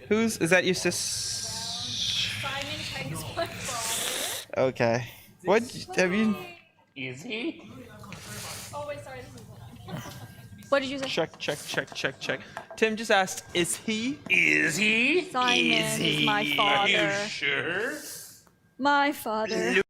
Who's is that? You sis? Simon Hank's my father. Okay. What have you? Is he? Oh wait, sorry, this is one. What did you say? Check. Tim just asked, is he? Is he? Simon is my Are you father. sure? My father.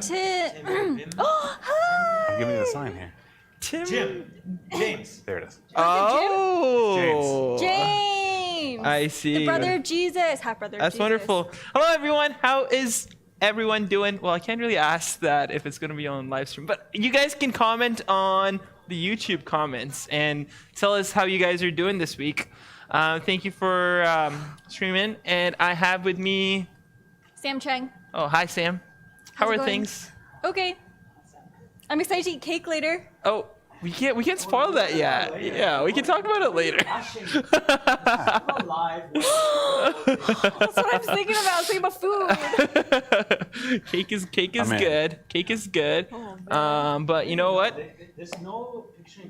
Tim. Oh, hi. I'm giving you the sign here. Tim. James. There it is. Oh. James. I see. The brother of Jesus. Half brother of That's Jesus. wonderful. Hello, everyone. How is everyone doing? Well, I can't really ask that if it's going to be on live stream, but you guys can comment on the YouTube comments and tell us how you guys are doing this week. Thank you for streaming. And I have with me. Sam Chang. Oh, hi, Sam. How How's it are going? things? Okay. I'm excited to eat cake later. Oh, we can't spoil that yet. Yeah, we can talk about it later. That's what I'm thinking about. Thinking about food. Cake is I'm in. good. Cake is good. Oh, But you know what? There's no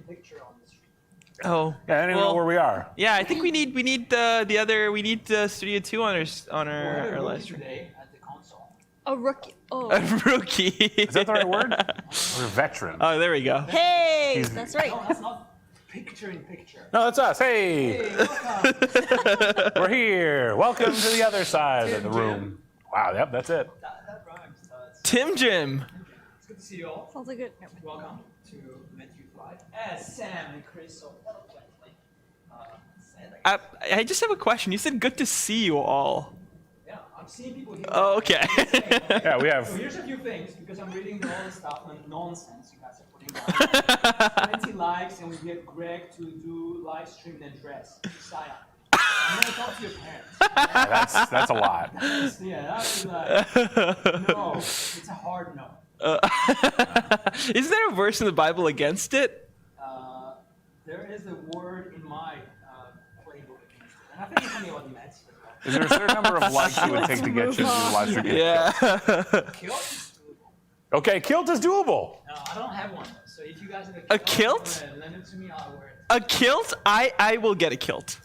picture on the street. Oh. Yeah, I don't even know where we are. Yeah, I think we need the Studio 2 on our live stream. Today at the console. a rookie. Oh. A rookie. Is that the right word? We're veterans. Oh, there we go. Hey, that's right. No, that's not picture in picture. No, that's us. Hey, Welcome. we're here. Welcome to the other side of the room. Wow, yep, that's it. that rhymes. Tim Jim. It's good to see you all. Sounds like it. Welcome to METYouth Live. As Sam and Chris so eloquently said. I just have a question. You said good to see you all. Yeah, I'm seeing people here. Oh, okay. Yeah, we have. So here's a few things, because I'm reading all the stuff and nonsense you guys are putting on. 20 likes, and we get Greg to do live stream and dress. Sign up. I'm gonna talk to your parents. Yeah, that's a lot. That's like, no, it's a hard no. Isn't there a verse in the Bible against it? There is a word in my playbook against it. And I think it's something about Mets as well. Is there a certain number of likes you would take to get you to do the live stream? Yeah. Kilt is doable. Okay, kilt is doable. No, I don't have one though. So if you guys have A kilt? lend it to me, I'll wear it. A kilt? I will get a kilt.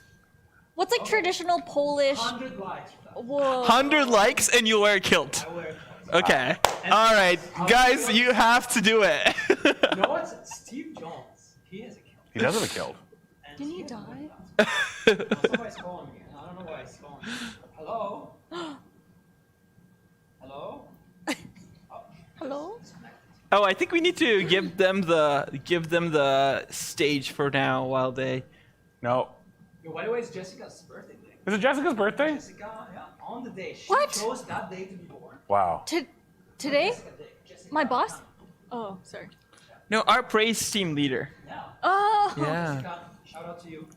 What's like traditional Polish? 100 likes. Whoa. 100 likes and you'll wear a kilt. I wear it. Okay. All right, guys, you have to do it. You know what? Steve Jones, he has a kilt. He does have a kilt. And Didn't he has a die? kilt. Somebody's calling me. And I don't know why he's calling me. Hello? Hello? Hello? Oh, I think we need to give them the stage for now while they. No. Yo, by the way, it's Jessica's birthday today. Is it Jessica's birthday? Jessica, yeah, on the day. She What? chose that day to be born. Wow. Today? Jessica Day. Jessica. My boss? Oh, sorry. No, our praise team leader. Yeah. Oh. Yeah. Jessica, shout out to you.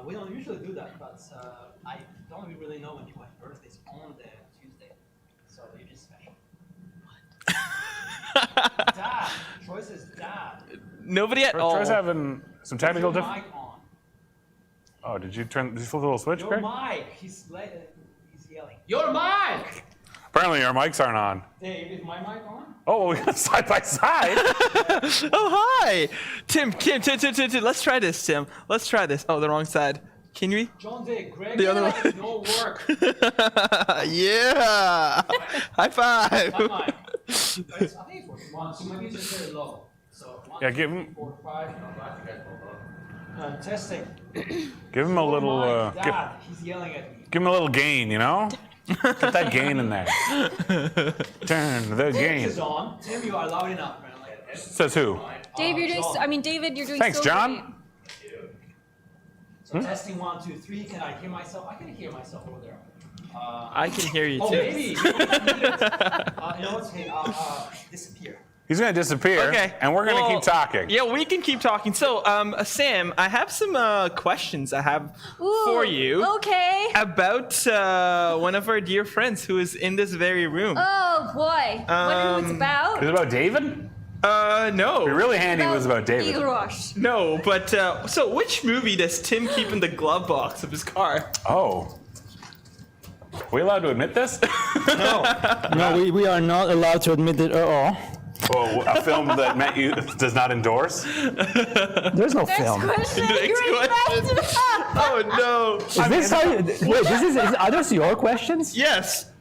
We don't usually do that, but I don't really know when people have birthdays on the Tuesday. So you're just special. What? Dad. Troy says dad. Nobody at all. Troy's having some technical Your difficulties. mic on. Oh, did you flip the little switch, Your Greg? mic. He's yelling. Your mic! Apparently our mics aren't on. Dave, is my mic on? Oh, we got side by side. Oh, hi. Tim, let's try this, Tim. Let's try this. Oh, the wrong side. Can we? John Day, Greg, The other has no work. Yeah. High five. My mic. I think it's working. 1, 2, maybe it's just very low. So 1, Yeah, 2, give 3, him- 4, 5. Testing. Give him a little. Oh my Dad, he's yelling at me. Give him a little gain, you know? Get that gain in there. Turn the This gain. is on. Tim, you are loud enough, man. Like, Says who? Dave, you're doing. John. David, you're doing. Thanks, so John. great. So testing 1, 2, 3. Can I hear myself? I can hear myself over there. I can hear you Oh, too. maybe. You know what's? Hey, disappear. He's going to disappear. Okay. And we're going to Well, keep talking. Yeah, we can keep talking. So, Sam, I have some questions I have Ooh, for you Okay. about one of our dear friends who is in this very room. Oh boy. Wonder who it's about. Is it about David? No. It'd be really handy if it was about David. Igorosh. No, but so which movie does Tim keep in the glove box of his car? Oh. Are we allowed to admit this? No, we are not allowed to admit it at all. Oh, a film that METYouth does not endorse? There's no Next film. question. Next You're question. Oh no. Is this how you, wait, are those your questions? Yes.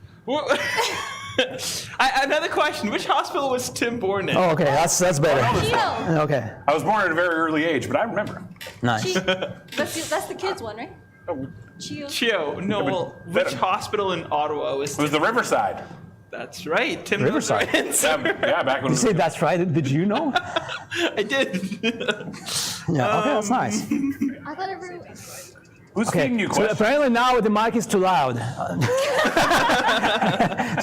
Another question. Which hospital was Tim born in? Oh, okay, that's better. Chio. Okay, I was born at a very early age, but I remember. nice. That's the kids one, right? Chio. Chio. No, but well, which that- hospital in Ottawa was It was the Riverside. That's right. Tim knows the Riverside. right answer. Yeah, back when You say that's right. Did you know? I did. Yeah. Okay, that's nice. I thought everyone. Who's Okay. feeding you So questions? apparently now the mic is too loud.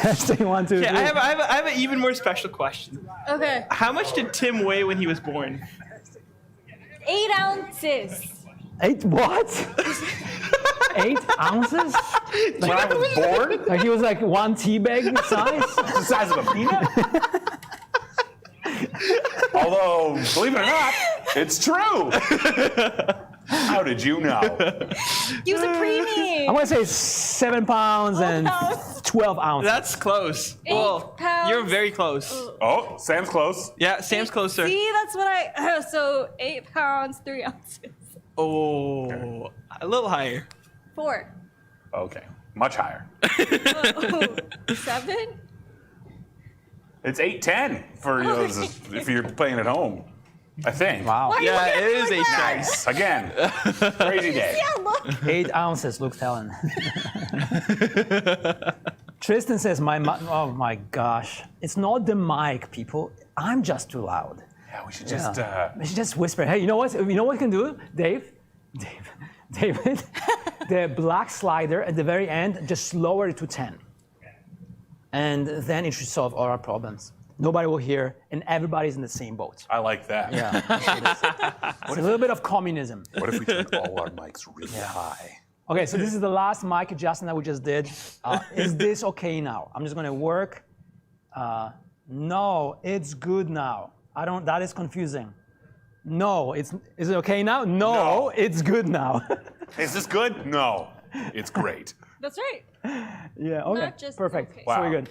Testing 1, 2, 3. Okay, I have an even more special question. Okay. How much did Tim weigh when he was born? 8 ounces. 8 what? 8 ounces? When I was born, Like he was like 1 tea bag size? the size of a peanut. Although, believe it or not, it's true. How did you know? He was a preemie. I'm gonna say 7 pounds and pounds. 12 ounces. That's close. 8 pounds. You're very close. Oh, Sam's close. Yeah, Sam's closer. See, that's what I. So 8 pounds, 3 ounces. Oh, a little higher. 4. Okay, much higher. 7. It's 8:10 for those if you're playing at home. I think. Wow. Why are you Yeah, looking at it me is like 8 that? times. Again, crazy day. Yeah, look. 8 ounces, Luke Talon. Tristan says, oh my gosh. It's not the mic, people. I'm just too loud. Yeah, we should just. We should just whisper. Hey, you know what? You know what we can do, David? The black slider at the very end, just lower it to 10. And then it should solve all our problems. Nobody will hear, and everybody's in the same boat. I like that. Yeah. It's a little bit of communism. What if we turn all our mics really high? Okay, so this is the last mic adjustment that we just did. Is this okay now? I'm just gonna work. No, it's good now. That is confusing. No, is it okay now? No, it's good now. Is this good? No, it's great. That's right. Yeah, okay, Not just perfect. okay. So we're Wow. good.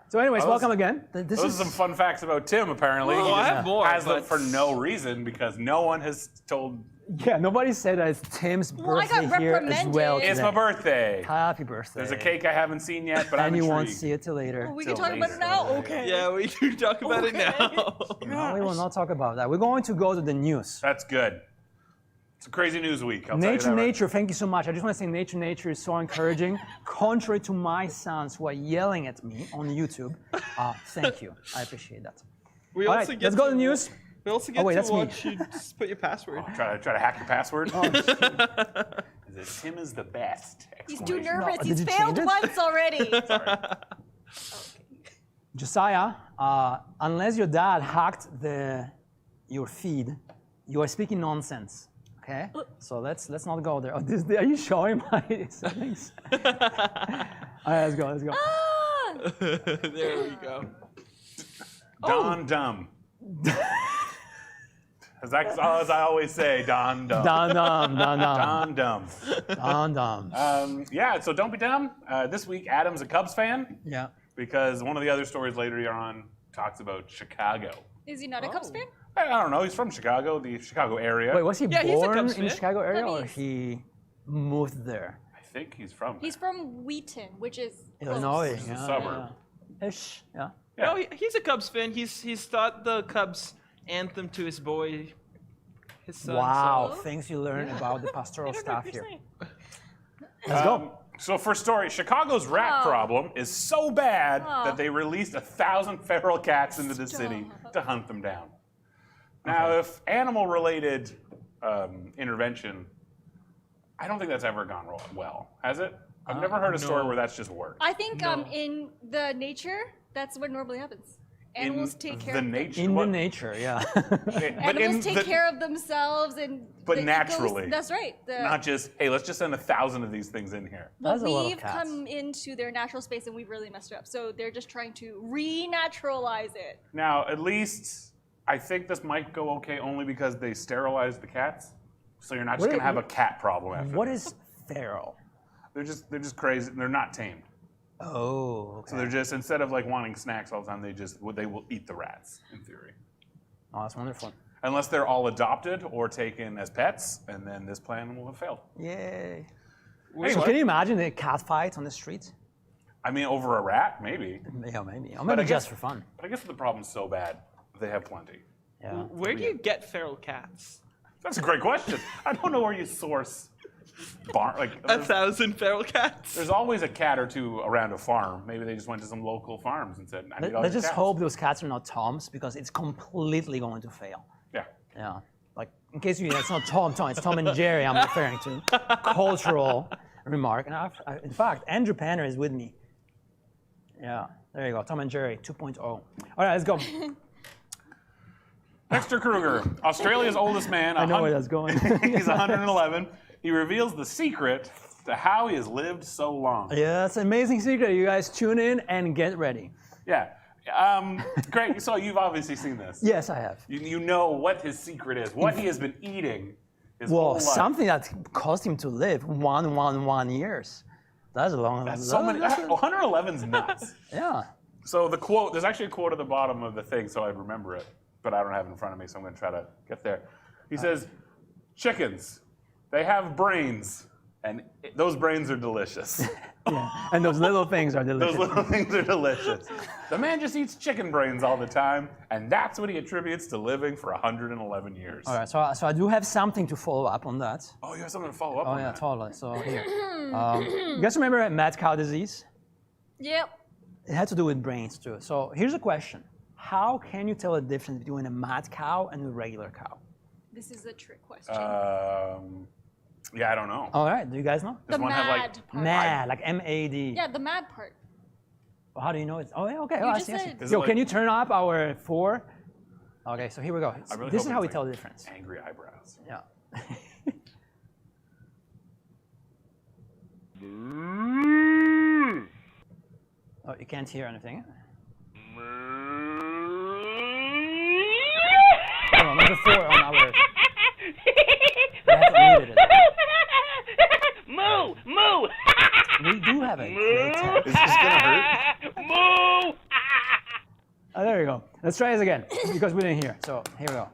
So anyways, Those- welcome again. This Those are some fun facts about Tim, apparently. Well, He I just have more, has them but- for no reason because no one has told. yeah, nobody said that it's Tim's Well, I got birthday here as reprimanded. well It's today. my birthday. Happy birthday. There's a cake I haven't seen yet, but I'm and you won't intrigued. see it till later. We Till can talk about it later. now? Okay. Yeah, we can talk about it now. No, we will not talk about that. We're going to go to the news. That's good. It's a crazy news week. I'll tell you that right. Nature, thank you so much. I just want to say nature is so encouraging. Contrary to my sons who are yelling at me on YouTube, thank you. I appreciate that. We All also right, get let's go to to the news. We also get wait, to that's me. watch you just put your password. Try to hack your password. Is it Tim is the best? He's too Exclamation. nervous. did He's you failed change it? once already. Josiah, unless your dad hacked your feed, you are speaking nonsense. Okay, so let's not go there. Are you showing my settings? All right, let's go. Ah! There we go. Don Dumb. As I always say, Don Dumb. Dum dum dum Don Dumb. dum dum. Yeah, so don't be dumb. This week, Adam's a Cubs fan Yeah. because one of the other stories later on talks about Chicago. Is he not a Cubs fan? I don't know. He's from Chicago, the Chicago area. Wait, was he Yeah, he's a born Cubs in the fan. Chicago area No, or he's- he moved there? I think he's from. He's from Wheaton, which is Illinois. It's a Yeah, suburb. yeah. Ish. Yeah. Yeah. No, he's a Cubs fan. He's taught the Cubs anthem to his boy, his son. Wow, so- things you learn about the pastoral I don't know staff what you're here. saying. Let's go. So first story, Chicago's rat Oh. problem is so bad Oh. that they released 1,000 feral cats into the city to hunt them down. Now, if animal-related intervention, I don't think that's ever gone well, has it? I've never heard a story no. where that's just worked. I think in the nature, that's what normally happens. Animals in take care the of nature. In the what- nature, yeah. but Animals in take the- care of themselves and But the naturally. That's right. Not just, hey, let's just send 1,000 of these things in here. But That's a lot of we've cats. come into their natural space and we've really messed it up. So they're just trying to renaturalize it. Now, at least I think this might go okay only because they sterilized the cats. So you're not just What going to is- have a cat problem after What this. is feral? They're just crazy. They're not tamed. Oh, So okay. they're just, instead of like wanting snacks all the time, they will eat the rats, in theory. Oh, that's wonderful. Unless they're all adopted or taken as pets, and then this plan will have failed. Yay. Anyway, So can you imagine the cat fight on the street? I mean, over a rat, maybe. Yeah, maybe. Or I maybe guess- just for fun. But I guess the problem's so bad, they have plenty. Yeah. Where do you get feral cats? That's a great question. I don't know where you source 1,000 feral cats. There's always a cat or two around a farm. Maybe they just went to some local farms and said, I need all Let's these just cats. hope those cats are not Toms because it's completely going to fail. Yeah. Yeah. Like, in case you, it's not Tom, it's Tom and Jerry I'm referring to. Cultural remark. And in fact, Andrew Panner is with me. Yeah, there you go. Tom and Jerry 2.0. All right, let's go. Dexter Kruger, Australia's oldest man. I know where that's going. He's 111. He reveals the secret to how he has lived so long. Yeah, that's an amazing secret. You guys tune in and get ready. Yeah. Greg, so you've obviously seen this. Yes, I have. You know what his secret is, what he has been eating his whole Well, life. something that caused him to live 111 years. That's a long. That's so many. 111's nuts. Yeah. So the quote, there's actually a quote at the bottom of the thing, so I'd remember it, but I don't have it in front of me, so I'm going to try to get there. He says, chickens, they have brains, and those brains are delicious. Yeah. And those little things are delicious. Those little things are delicious. The man just eats chicken brains all the time, and that's what he attributes to living for 111 years. All right, so I do have something to follow up on that. Oh, you have something to follow up Oh on yeah, that. totally. So here, you guys remember mad cow disease? Yep. It had to do with brains too. So here's a question: how can you tell the difference between a mad cow and a regular cow? This is a trick question. Yeah, I don't know. All right, do you guys know? the Does one have, like, mad part. Mad, like M-A-D. Yeah, the mad part. Well, how do you know it's? Oh yeah, okay. You Oh, I just see, I see. said- Is Yo, it can like- you turn up our 4? Okay, so here we go. I really This hope is how we it's tell like the difference. Angry eyebrows. Yeah. Oh, you can't hear anything. No, number 4 on our. I haven't muted it. Moo! Moo! We do have a great tech. Is this gonna hurt? Moo! Oh, there you go. Let's try this again because we didn't hear. So here we go.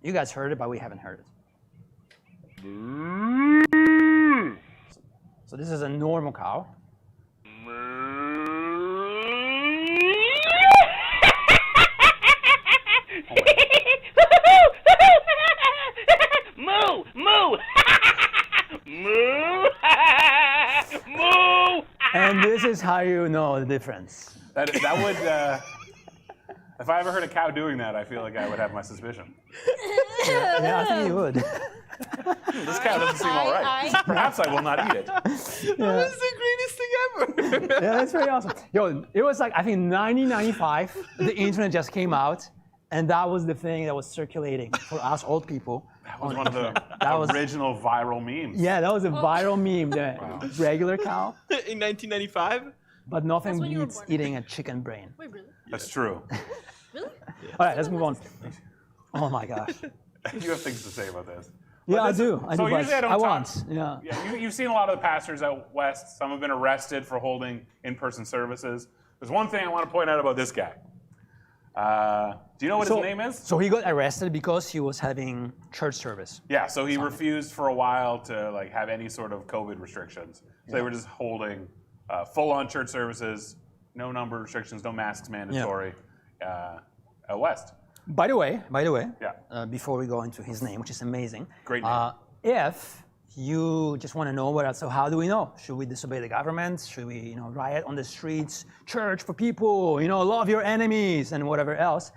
You guys heard it, but we haven't heard it. So this is a normal cow. Moo! Moo! Moo! Moo! And this is how you know the difference. That would, if I ever heard a cow doing that, I feel like I would have my suspicion. Yeah, I think you would. This cow doesn't seem all right. Perhaps I will not eat it. That's the greatest thing ever. Yeah, that's very awesome. Yo, it was like, I think 1995, the internet just came out, and that was the thing that was circulating for us old people. That was one of the That was- original viral memes. Yeah, that was a viral meme, the regular cow, In 1995? but nothing That's when you were beats born. eating a chicken brain. Wait, really? That's true. Really? All right, let's move on. Oh my gosh. You have things to say about this. Yeah, I this- do. I so do. usually I don't I talk- want. Yeah. Yeah, you've seen a lot of the pastors out west. Some have been arrested for holding in-person services. There's one thing I want to point out about this guy. Do you know what his name is? So he got arrested because he was having church service. Yeah, so he refused for a while to like have any sort of COVID restrictions. So they were just holding full-on church services, no number restrictions, no masks mandatory out west. By the way, Yeah. before we go into his name, which is amazing. Great name. If you just want to know what, so how do we know? Should we disobey the government? Should we, riot on the streets? Church for people, love your enemies and whatever else.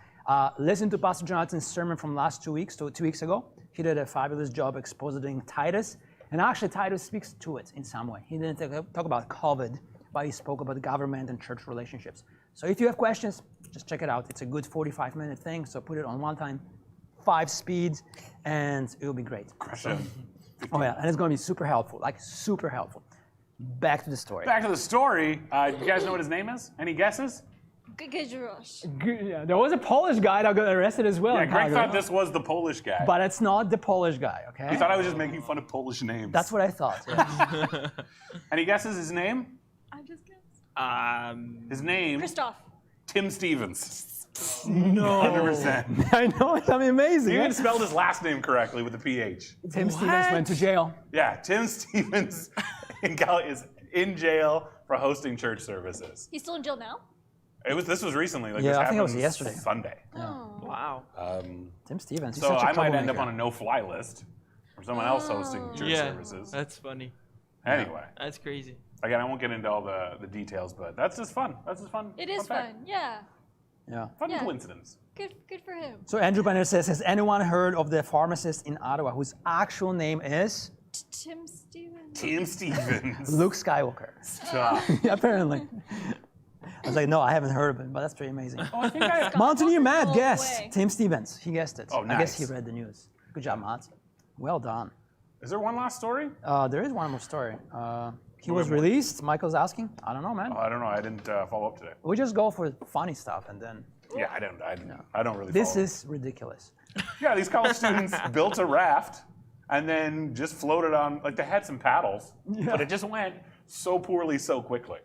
Listen to Pastor Jonathan's sermon from last 2 weeks, 2 weeks ago. He did a fabulous job expositing Titus. And actually, Titus speaks to it in some way. He didn't talk about COVID, but he spoke about government and church relationships. So if you have questions, just check it out. It's a good 45-minute thing, so put it on one time, 5 speed, and it will be great. Crush him. Oh yeah, and it's going to be super helpful, like super helpful. Back to the story. Back to the story. You guys know what his name is? Any guesses? Gajorosh. Yeah, there was a Polish guy that got arrested as well. Yeah, in Greg Calgary. thought this was the Polish guy. But it's not the Polish guy, okay? He thought I was just making fun of Polish names. That's what I thought. Yeah. Any guesses his name? I just guessed. His name, Christoph. Tim Stevens. No. 100%. I know, it's amazing. He Yeah? even spelled his last name correctly with a PH. Tim Stevens went to jail. Yeah, Tim Stevens is in jail for hosting church services. He's still in jail now? This was recently. Like Yeah, this I think it was happened yesterday. Sunday. Oh. Wow. Tim Stevens. he's So such a I might end up troublemaker. on a no-fly list or for someone else hosting church Yeah, services. that's funny. Anyway, That's crazy. again, I won't get into all the details, but that's just fun. That's just fun. It is fact. fun. Yeah. Yeah. Fun Yeah. coincidence. Good for him. So Andrew Banner says, has anyone heard of the pharmacist in Ottawa whose actual name is Tim Stevens. Tim Stevens. Luke Skywalker? Stop. Apparently. I was like, no, I haven't heard of it, but that's pretty amazing. Oh, I think I. Mountaineer Matt all guessed. the way. Tim Stevens. He guessed it. Oh, I guess he nice. read the news. Good job, Matt. Well done. Is there one last story? There is one more story. He was released. Michael's asking. I don't know, man. Oh, I don't know. I didn't follow up today. We just go for funny stuff and then. Yeah, I don't really. This follow. is ridiculous. Yeah, these college students built a raft and then just floated on. Like they had some paddles, but it just went so poorly so quickly.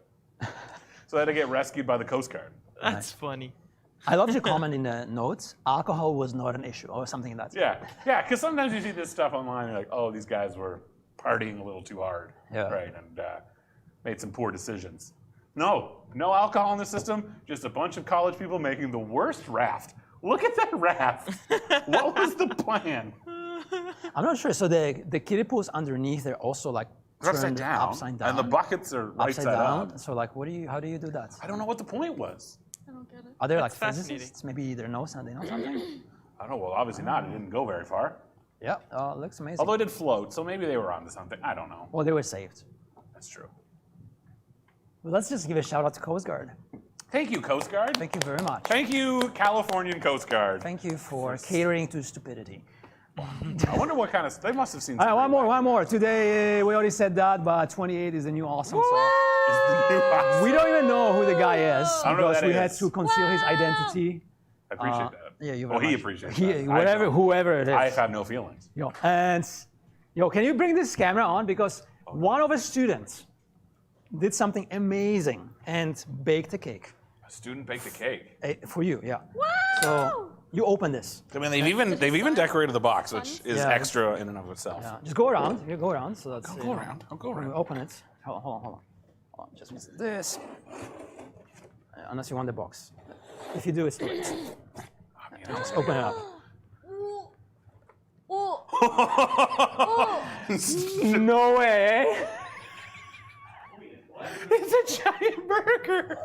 So they had to get rescued by the Coast Guard. That's funny. I love your comment in the notes. Alcohol was not an issue or something like that. Yeah, because sometimes you see this stuff online, and you're like, oh, these guys were partying a little too hard, right, and made some poor decisions. No alcohol in the system, just a bunch of college people making the worst raft. Look at that raft. What was the plan? I'm not sure. So the kiddie pools underneath, they're also like turned upside down. And the buckets are right upside side down. up. So like, how do you do that? I don't know what the point was. I don't get it. Are there like That's fascinating. physicists? Maybe they know something. They know something. I don't know. Well, obviously not. It didn't go very far. Yeah. Looks amazing. Although it did float, so maybe they were onto something. I don't know. Well, they were saved. That's true. Well, let's just give a shout out to Coast Guard. Thank you, Coast Guard. Thank you very much. Thank you, Californian Coast Guard. Thank you for catering to stupidity. I wonder what kind of. They must have seen. All right, some one more. Today we already said that, but 28 is the new awesome song. Is the new box. We don't even know who the guy is I don't know who because that we had is. to conceal his identity. I appreciate that. Yeah, you. Well, very he much. appreciates He, that. whoever it is. I have no feelings. And can you bring this camera on because one of our students did something amazing and baked a cake A student baked a cake. for you. Yeah. Wow. So you open this. I mean, they've even decorated the box, which is Yeah. extra in and of itself. Yeah. Just go around. You go around. So that's. Go around. I'll go around. Open it. Hold on. Just use this. Unless you want the box. If you do, it's too late. Just open it up. Ooh. Ooh. No way. It's a giant burger.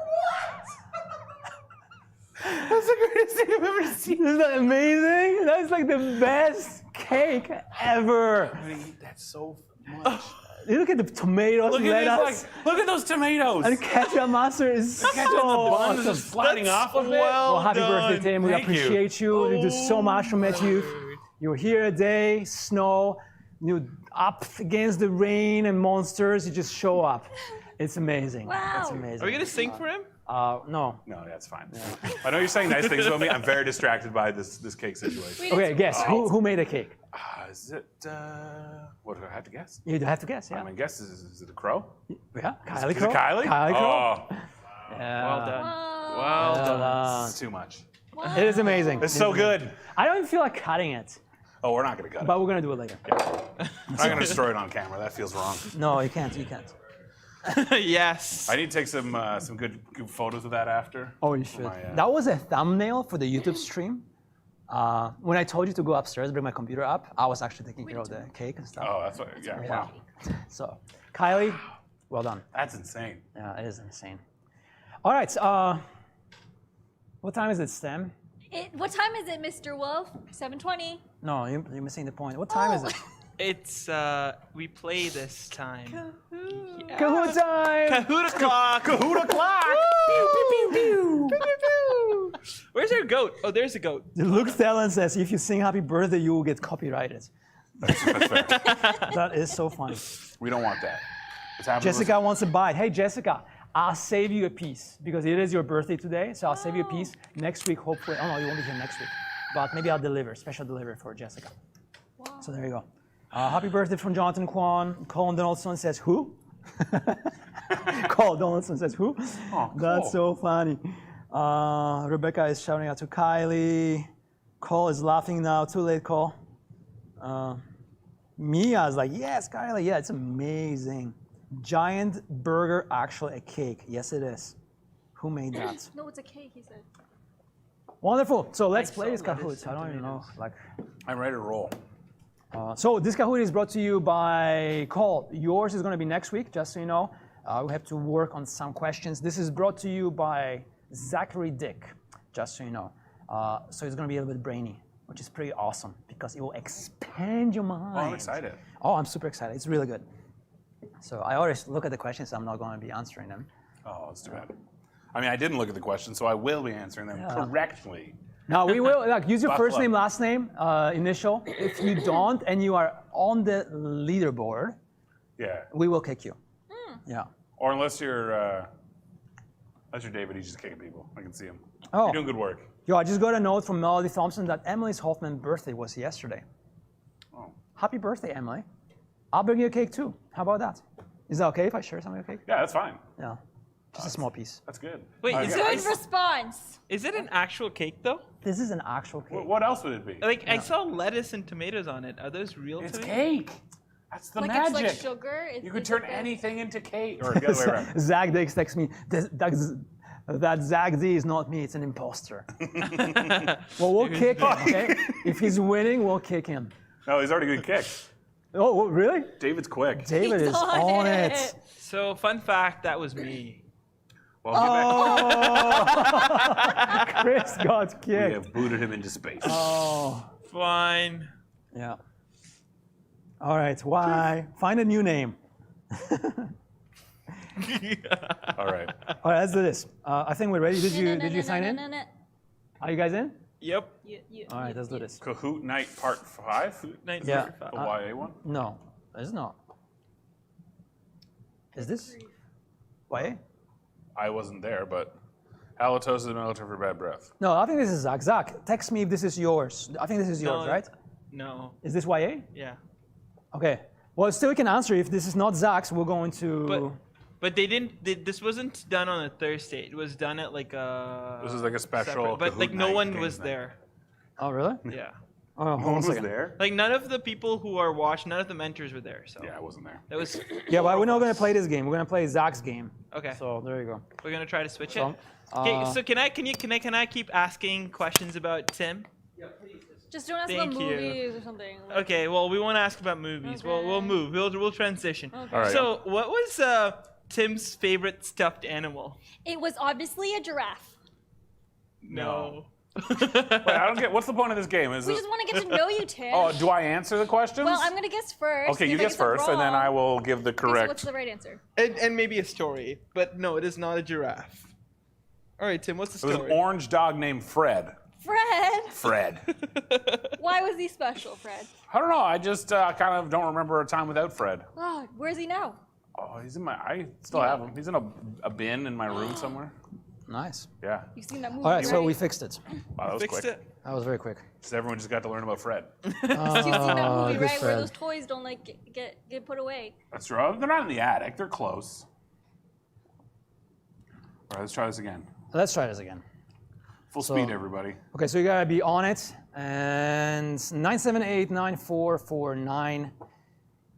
That's the greatest thing I've ever seen. Isn't that amazing? That's like the best cake ever. I mean, that's so much. Look at the tomatoes, Look at lettuce, this, look at those tomatoes. and ketchup mustard is so Ketchup in the bun is awesome. just sliding off of it. Well, happy done. birthday, Tim. We Thank you. appreciate you. You do so much for METYouth. You're here a day, snow, you up against the rain and monsters. You just show up. It's amazing. Wow. It's amazing. Are we gonna sing for him? No. No, that's fine. I know you're saying nice things about me. I'm very distracted by this cake situation. Okay, guess. Who made a cake? Is it? What do I have to guess? You have to guess, I yeah. mean, guess is it a crow? Yeah, Kylie Is Crow. it Kylie? Kylie Crow. Oh, Yeah. Well done. Wow. Well Well done. done. it's too much. It is amazing. It's so good. I don't even feel like cutting it, Oh, we're not gonna cut it. but we're gonna do it later. I'm not gonna destroy it on camera. That feels wrong. No, you can't. You can't. Yes. I need to take some good photos of that after. Oh, you should. my, That was a thumbnail for the YouTube stream. When I told you to go upstairs, bring my computer up, I was actually taking care of the cake and stuff. Oh, that's what. Yeah. Wow. So, Kylie, well done. That's insane. Yeah, it is insane. All right. What time is it, Stem? What time is it, Mr. Wolf? 7:20. No, you're missing the point. What time is it? It's we play this time. Yeah. Kahoot time! Kahoot o'clock. Kahoot o'clock. Where's our goat? Oh, there's a goat. Luke Thelen says, if you sing happy birthday, you will get copyrighted. That's fair. That is so funny. We don't want that. It's happening. Jessica wants a bite. Hey, Jessica, I'll save you a piece because it is your birthday today. So I'll save you a piece next week, hopefully. Oh, no, you won't be here next week. But maybe I'll deliver, special delivery for Jessica. Wow. So there you go. Happy birthday from Jonathan Kwan. Colin Donaldson says, who? Colin Donaldson says, who? Oh, cool. That's so funny. Rebecca is shouting out to Kylie. Cole is laughing now. Too late, Cole. Mia is like, yes, Kylie. Yeah, it's amazing. Giant burger, actually a cake. Yes, it is. Who made that? No, it's a cake, he said. Wonderful. So let's play saw this that. Kahoot. I don't even know. Like, I'm ready to roll. So this Kahoot is brought to you by Cole. Yours is going to be next week, just so you know. We have to work on some questions. This is brought to you by Zachary Dick, just so you know. So it's going to be a little bit brainy, which is pretty awesome because it will expand your mind. Oh, I'm excited. Oh, I'm super excited. It's really good. So I always look at the questions. I'm not going to be answering them. Oh, that's too bad. I mean, I didn't look at the questions, so I will be answering them correctly. Now we will use your first Buckle name, up. last name, initial. If you don't and you are on the leaderboard, Yeah. we will kick you. Yeah. Or unless you're David, he's just kicking people. I can see him. Oh. You're doing good work. Yo, I just got a note from Melody Thompson that Emily's Hoffman's birthday was yesterday. Oh. Happy birthday, Emily. I'll bring you a cake too. How about that? Is that okay if I share some of your cake? Yeah, that's fine. Yeah. Just a small piece. That's good. Wait, Okay. is Good response. it an actual cake though? This is an actual cake. What else would it be? Like I saw lettuce and tomatoes on it. Are those real It's tomatoes? cake. That's the Like magic. it's like sugar. You could turn anything into cake. Or the other way around. Zach Dix texts me, that Zach D is not me, it's an imposter. Well, we'll kick him, okay? If he's winning, we'll kick him. No, he's already been kicked. Oh, really? David's quick. David He's is on it. So fun fact, that was me. Well, get back. Oh, Chris got We kicked. have booted him into space. Oh, Fine. yeah. All right, why? Find a new name. All right. All right, let's do this. I think we're ready. Did you sign in? Are you guys in? Yep. All right, let's do this. Kahoot Night Part 5? Yeah. The YA one? No, it's not. Is this? Why? I wasn't there, but halitosis is military for bad breath. No, I think this is Zach. Zach, text me if this is yours. I think this is yours, No. right? No. Is this YA? Yeah. Okay. Well, still we can answer. If this is not Zach's, we're going to... But they didn't. This wasn't done on a Thursday. It was done at like a. This is like a special separate- But Kahoot like no night one game was thing. there. Oh, really? Yeah. Oh, No hold on one a was second. there? Like none of the people who are watching, none of the mentors were there. So Yeah, I wasn't there. that was. Yeah, but we're not going to play this game. We're going to play Zach's game. Okay. So there you go. We're gonna try to switch So, it. Okay. So can I keep asking questions about Tim? Just don't ask Thank about you. movies or something. Okay. Well, we won't ask about movies. We'll Okay. move. We'll transition. Okay. All right. So what was Tim's favorite stuffed animal? It was obviously a giraffe. No. Wait, I don't get. What's the point of this game? Is We it? just want to get to know you, Tim. Oh, do I answer the questions? Well, I'm gonna guess first. Okay, see you if I guess get them first, and then wrong. I will give the Okay, so correct. what's the right answer? And maybe a story, but no, it is not a giraffe. All right, Tim. What's the It was story? an orange dog named Fred. Fred. Fred. Why was he special, Fred? I don't know. I just kind of don't remember a time without Fred. Oh, where's he now? Oh, he's in my. I still have him. He's in a bin in my room somewhere. Nice. Yeah. You've seen that movie, All right, so right? we fixed it. Wow, that was Fixed quick. it. That was very quick. Just everyone just got to learn about Fred. You've seen that movie, good right? Where Fred. those toys don't like get put away. That's true. Oh, they're not in the attic. They're close. All right, let's try this again. Let's try this again. Full So- speed, everybody. Okay, so you gotta be on it. And 978-9449.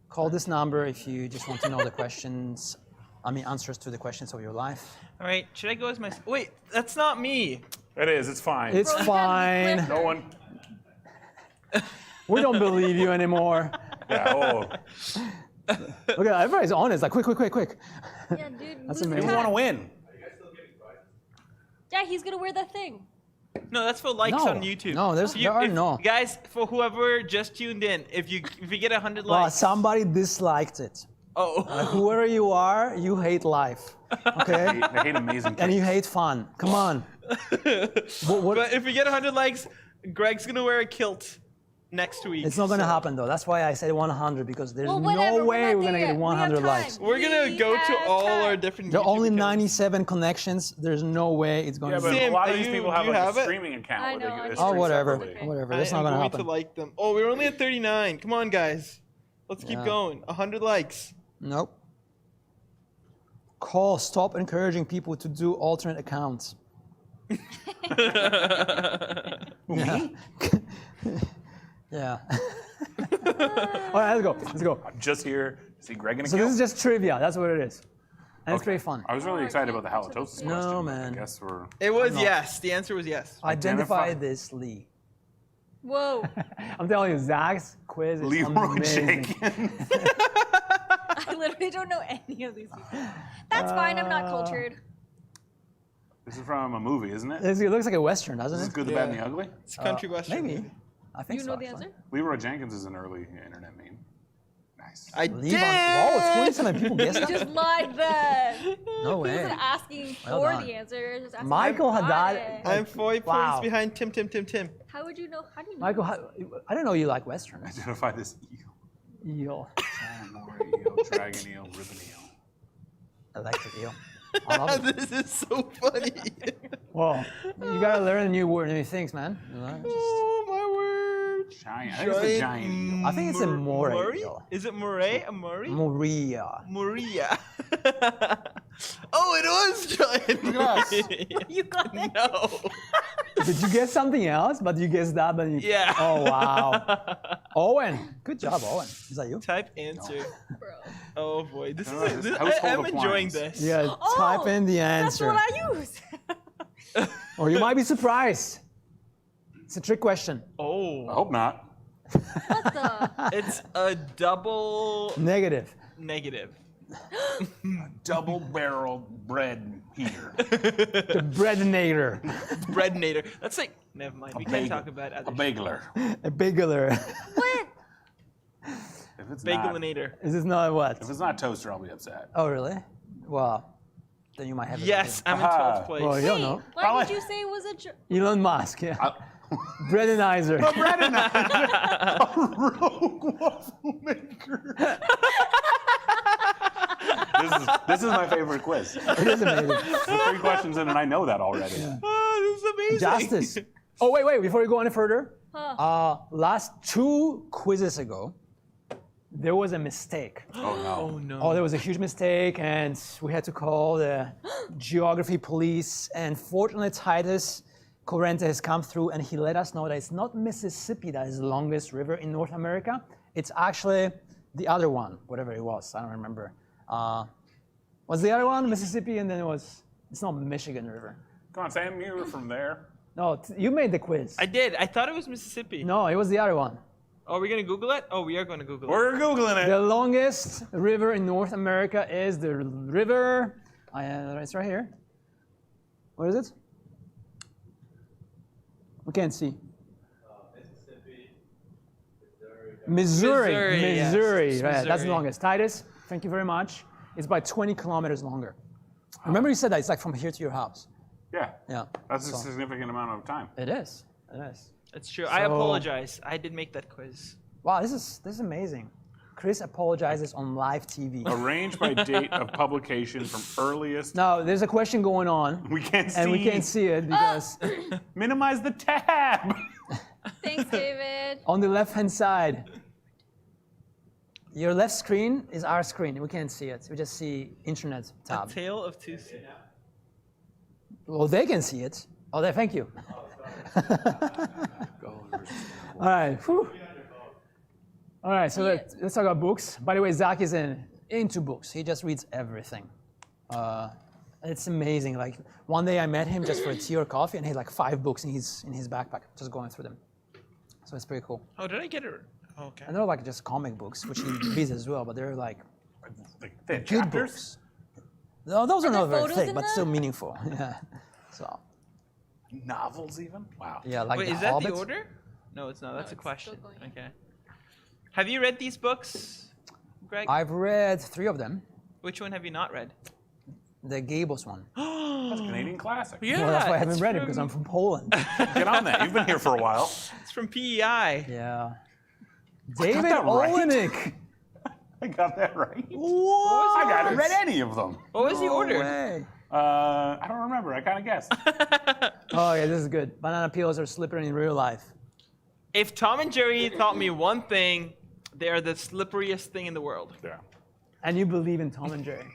Call this number if you just want to know the questions. Answers to the questions of your life. All right. Should I go as my? Wait, that's not me. It is. It's fine. It's Bro, you gotta fine. flip no one. We don't believe you anymore. Yeah. Oh. Look at everybody's on it. It's like quick. Yeah, dude. That's lose amazing. We track. want to win. Yeah, he's gonna wear that thing. No, that's for likes No. on YouTube. No, there are no. Guys, for whoever just tuned in, if you get 100 Well, likes. somebody disliked it. Oh. Whoever you are, you hate life. Okay? They hate amazing And you things. hate fun. Come on. But if we get 100 likes, Greg's gonna wear a kilt next week. It's not gonna so- happen though. That's why I said 100 because there's Well, whatever, no way not we're gonna there get yet. We have 100 time. likes. We're gonna We go to have all time. our different. There are only YouTube accounts. 97 connections. There's no way it's gonna Yeah, but be. a Sam, lot of are these you- people do have you like have a it? streaming account. I where they know, get I it know. Oh, streamed whatever. separately. Whatever. That's not gonna I'm going happen. to like them. Oh, we're only at 39. Come on, guys. Let's keep Yeah. going. 100 likes. Nope. Call. Stop encouraging people to do alternate accounts. Yeah. Yeah. All right, let's go. Let's go. I'm just here to see Greg in a So kilt. this is just trivia. That's what it is. And it's Okay. pretty fun. I was really excited about the halitosis question. No, but man. I guess we're. It was yes. The answer was yes. Identify Identify- this, Lee. Whoa. I'm telling you, Zach's quiz is Leroy amazing. Jenkins. I literally don't know any of these people. That's fine. I'm not cultured. This is from a movie, isn't it? It looks like a Western, doesn't This is it? Good, the Bad, and the Ugly? It's a country western. Maybe. movie. I think You so. know the actually. answer? Leroy Jenkins is an early internet meme. Nice. I Levon. did. Whoa, 27 people guessed You that? just lied then. No He way. wasn't asking Well for done. the answer. Just asking Michael if I got Haddad- it. I'm 4 Wow. points behind Tim. How would you know? How do you know? Michael, I don't know you like Western. Identify this eel. Eel. More eel, dragon eel, ribbon eel. Electric eel. I love it. This is so funny. Well, you gotta learn new things, man. You know, just- Oh my word. Giant. I think it's a giant eel. I think it's a moray Moray? eel. Is it moray? A moray? Moria. Moria. Oh, it was giant. Look at us. You got it. No. Did you guess something else? But you guessed that, but you... Yeah. Oh, wow. Owen. Good job, Owen. Is that you? Type answer. Bro. Oh boy, this No, is. it's This, household I'm enjoying appliance. this. Yeah, Oh, type in the That's answer. what I use. Or you might be surprised. It's a trick question. I Oh, hope not. What the? it's a double Negative. negative. Double-barreled bread heater. The breadinator. Breadinator. That's like. Never mind. We can't bagel. talk about A other. bagler. A bageler. What? If it's not, Bagelinator. Is this not what? if it's not toaster, I'll be upset. Oh, really? Well, then you might have it. Yes, I'm in Aha. 12th place. Well, you don't know. Why Probably- did you say it was a joke? Elon Musk, yeah. I- Breadinizer. Rogue waffle maker. This is my favorite quiz. It is amazing. There's 3 questions in, and I know that already. Oh, this is amazing. Justice. Oh, wait, before we go any further. Huh. Last 2 quizzes ago, there was a mistake. Oh no. Oh no. Oh, there was a huge mistake, and we had to call the geography police. And fortunately, Titus Corrente has come through, and he let us know that it's not Mississippi that is the longest river in North America. It's actually the other one, whatever it was. I don't remember. Was the other one Mississippi, and then it's not Michigan River. Come on, Sam, you were from there. No, you made the quiz. I did. I thought it was Mississippi. No, it was the other one. Oh, are we gonna Google it? Oh, we are gonna Google it. We're Googling it. The longest river in North America is the river. It's right here. What is it? We can't see. Missouri. Missouri, yes. Missouri. It's Right, that's the Missouri. longest. Titus, thank you very much. It's by 20 kilometers longer. Remember you said that it's like from here to your house. Yeah. Yeah. That's a So- significant amount of time. It is. It is. That's true. I So- apologize. I did make that quiz. Wow, this is amazing. Chris apologizes on live TV. Arranged by date of publication from earliest. Now, there's a question going on, We can't see. and we can't see it because Minimize the tab. Thanks, David. on the left-hand side, your left screen is our screen. We can't see it. We just see internet A tab. tale of two cities. Well, they can see it. Oh, there, thank you. All right. Whew. All right, so let's talk about books. By the way, Zach is into books. He just reads everything. It's amazing. Like one day I met him just for a tea or coffee, and he had like 5 books in his backpack, just going through them. So it's pretty cool. Oh, did I get it? Okay. And they're like just comic books, which he reads as well, but they're like Like thick good chapters. books. No, those are there not very photos thick, in but there? still meaningful. Yeah. So Novels even. Wow. yeah, like Wait, the is that Hobbit. the order? No, it's not. That's a question. going. Okay. Have you read these books, Greg? I've read 3 of them. Which one have you not read? The Gables one. That's a Canadian classic. Yeah, Well, that's why I haven't it's read it from- because I'm from Poland. Get on that. You've been here for a while. It's from PEI. Yeah. David that right. Olenek. I got that right. What? I haven't read any of them. What was the order? Way. I don't remember. I kind of guessed. Oh yeah, this is good. Banana peels are slippery in real life. If Tom and Jerry taught me one thing, they are the slipperiest thing in the world. Yeah. And you believe in Tom and Jerry.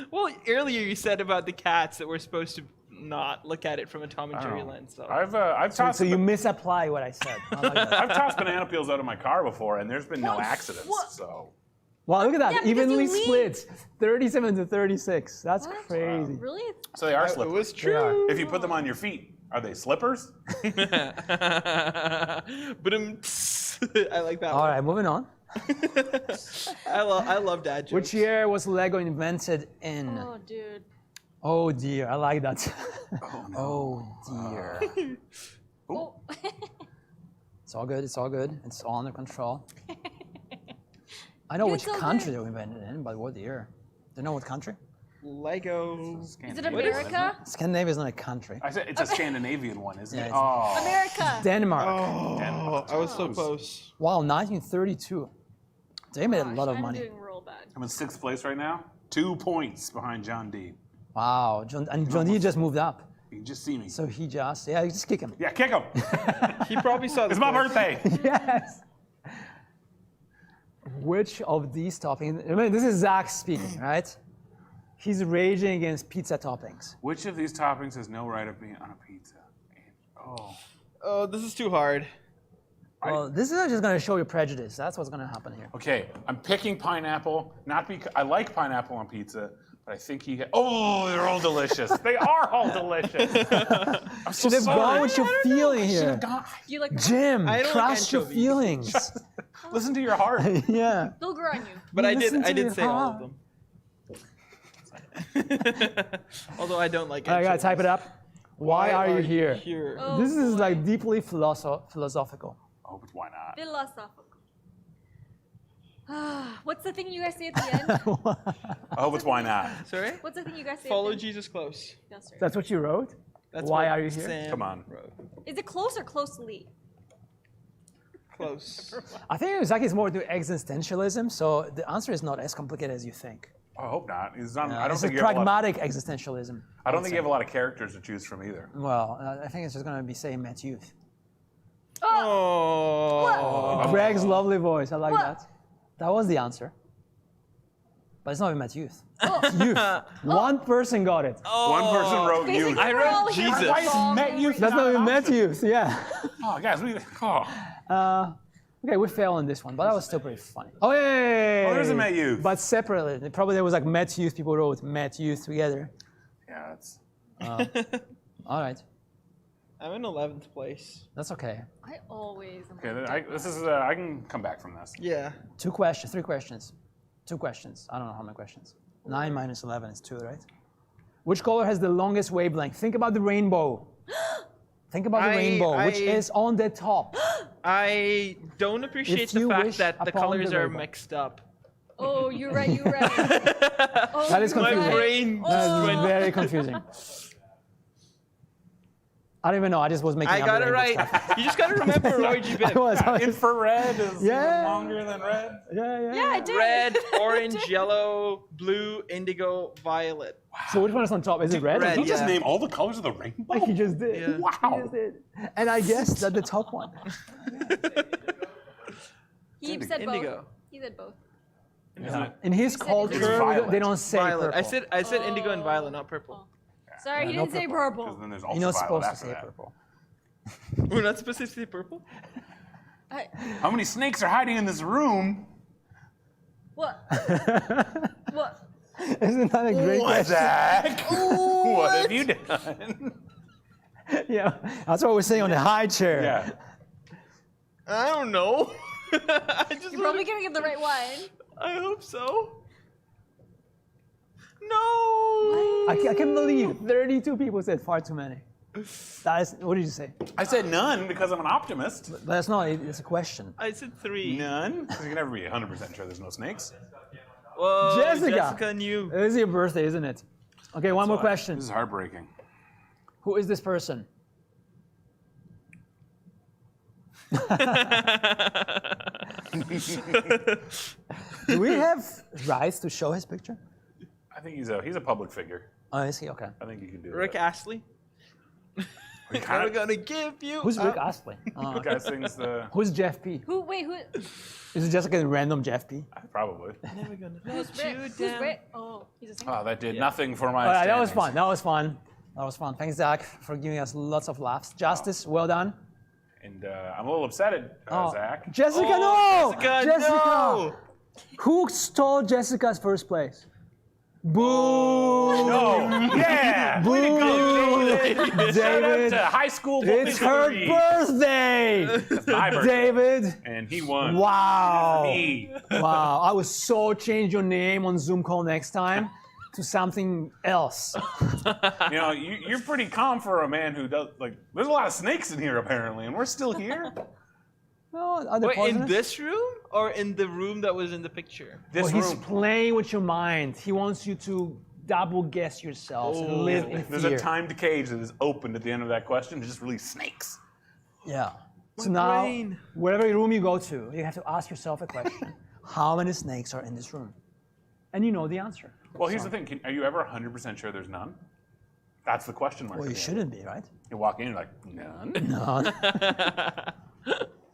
Well, earlier you said about the cats that we're supposed to not look at it from a Tom and I Jerry don't know. lens. So. I've tossed So you misapply what I said. I like that. I've tossed banana peels out of my car before, and there's been no accidents. what? So Wow, look at that. Yeah, because Evenly you split. 37 to 36. That's What? crazy. Really? they are It slippery. was They are. true. If you put them on your feet, Are they slippers? Ba-dum-ts. I like that All one. right, moving on. I love dad jokes. Which year was Lego invented in? Oh, dude. Oh dear, I like that. Oh, no. Oh dear. Oh. It's all good. It's all good. It's all under control. I know You're which so country good. they were invented in, but what year? Do you know what country? Lego. Is it America? Scandinavia is not a country. I said it's a Scandinavian one, isn't Yeah, it? it's- Oh. America. Denmark. Oh, I was so close. Wow, 1932. They made a lot of I'm money. doing real bad. I'm in 6th place right now. 2 points behind John D. Wow, John D just moved up. You can just see me. So he just, yeah, you just kick him. Yeah, kick him. He probably saw It's the my clip. birthday. Yes. Which of these toppings, I mean, this is Zach speaking, right? He's raging against pizza toppings. Which of these toppings has no right of being on a pizza? Oh. Oh, this is too hard. Well, this is just going to show your prejudice. That's what's going to happen here. Okay, I'm picking pineapple, not because I like pineapple on pizza, but I think he. Oh, they're all delicious. They are all delicious. I'm so Should have sorry. gone with your feeling Should here. have gone. Do you like Jim, I don't like trust your anchovies. feelings. Listen to your heart. Yeah. They'll grow on you. But I Listen to did your say all of heart. them. Although I don't like I got to type it up. Why are you here? Here. Oh, This is boy. like deeply philosophical. Oh, but why not? Philosophical. What's the thing you guys say at the end? Oh, but why not? Sorry? What's the thing you guys say Follow at the end? Jesus close. No, sorry. That's what you wrote? That's Why what are you here? Sam Come on. wrote. Is it close or closely? Close. I think Zach is more to existentialism, so the answer is not as complicated as you think. I hope not. It's not I don't It's think a you have a lot. pragmatic existentialism. I don't think you have a lot of characters to choose from either. Well, I think it's just going to be saying METYouth. Oh. Greg's lovely voice. I like What? that. That was the answer. But it's not even METYouth. Oh. Youth. One person got it. One person wrote Basically, you. I we're wrote all here Jesus. for Why is long METYouth and That's not even an option. METYouth. Yeah. Oh, guys, Okay, we failed on this one, but that was still pretty funny. Oh, yeah. Oh, there's a METYouth. But separately. Probably there was like METYouth. People wrote METYouth together. Yeah, it's. All right. I'm in 11th place. That's okay. I always am Okay, like, this is. I can come back from this. Yeah. 2 questions, 3 questions. 2 questions. I don't know how many questions. 9 minus 11 is 2, right? Which color has the longest wavelength? Think about the rainbow. Think about the rainbow, which is on the top. I don't appreciate If the you fact wish that the upon colors the are rainbow. mixed up. oh, you're right, you're right. Oh, That is you're confusing. My right. brain That just is went. very confusing. I don't even know. I just was making I up got the it rainbow right. stuff. You just gotta remember Roy G. I Biv. was. Infrared is Yeah. even longer than red. Yeah. Yeah, I did. Red, orange, yellow, blue, indigo, violet. So which one is on top? Is it red? Red, Did you just yeah. name all the colors of the rainbow? Like he just did. Yeah. Wow. He just did. And I guess that the top one. He said both. Indigo. He said both. In his said culture, violet. they don't say Violet. purple. I said indigo and violet, not purple. Sorry, he no didn't say Because purple. then there's You're not ultraviolet supposed to after say that. purple. We're not supposed to say purple? How many snakes are hiding in this room? What? What? Isn't that a great What question? the heck? What have you done? Yeah, that's what we're saying on the high chair. Yeah. I don't know. I just You're probably gonna get the right one. I hope so. No. I can't believe 32 people said far too many. That is, what did you say? I said none because I'm an optimist. But that's not, it's a question. I said 3. None? Because you can never be 100% sure there's no snakes. Whoa, Jessica. Jessica knew. It is your birthday, isn't it? Okay, one more question. This is heartbreaking. Who is this person? Do we have rights to show his picture? I think he's a public figure. Oh, is he? Okay. I think you can do Rick that. Astley. He I'm kind of gonna give you. Who's Rick Astley? guy sings the Who's Jeff P? Who? Wait, who? Is it just like a random Jeff P? probably. Never gonna Who's let you Rick? Who's down. Rick? Oh, he's a singer. Oh, that did nothing for my All right, that was standings. fun. That was fun. That was fun. Thanks, Zach, for giving us lots of laughs. Justice, well done. And I'm a little upset at Zach. Jessica, Oh, no! Jessica, no! Who stole Jessica's first place? Boo! No. Yeah. Way to go, David. Shout out David, to high school. it's her victory. birthday! That's my birthday. David, And he won. wow. Me. Wow, I would so change your name on Zoom call next time to something else. You know, you're pretty calm for a man who does, like, there's a lot of snakes in here apparently, and we're still here. No, are they Wait, in poisonous? this room or in the room that was in the picture? This Well, he's room, playing with your mind. He wants you to double guess yourselves and live in there's fear. a timed cage that is opened at the end of that question to just release snakes. Yeah. So My now, brain. wherever room you go to, you have to ask yourself a question. How many snakes are in this room? And you know the answer. Well, here's the thing. Are you ever 100% sure there's none? That's the question mark. Well, you at the end. shouldn't be, right? You walk in, you're like, none? No.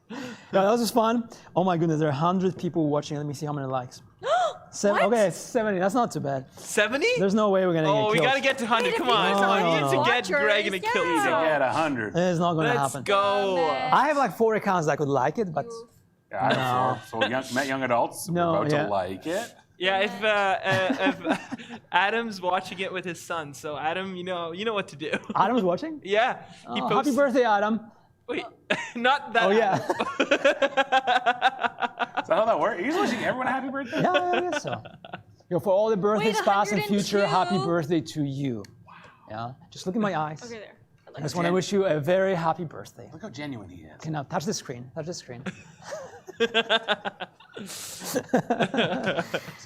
Yeah, that was just fun. Oh my goodness, there are 100 people watching. Let me see how many likes. What? Okay, 70. That's not too bad. 70? There's no way we're gonna Oh, get we killed. gotta get to 100. Wait, Come if on. you No, We no, need no. to get Watchers, Greg in a kill yeah. zone. At 100. It's not gonna Let's happen. go. I have like 4 accounts that could like it, but Yeah, I have 4. So met young adults. No, we're about yeah. to like it. Yeah, if Adam's watching it with his son, so Adam, you know what to do. Adam's watching. Yeah, he Oh, posts. happy birthday, Adam. Wait, not that. Oh yeah. Is that how that works? He's wishing everyone a happy birthday? Yeah, I guess so. Yo, for all the birthdays, Wait, past and future, happy 102. birthday to you. Wow. Yeah. Just look in my eyes. Okay, there. I just want to wish you a very happy birthday. Look how genuine he is. Okay, now touch the screen. Touch the screen. I just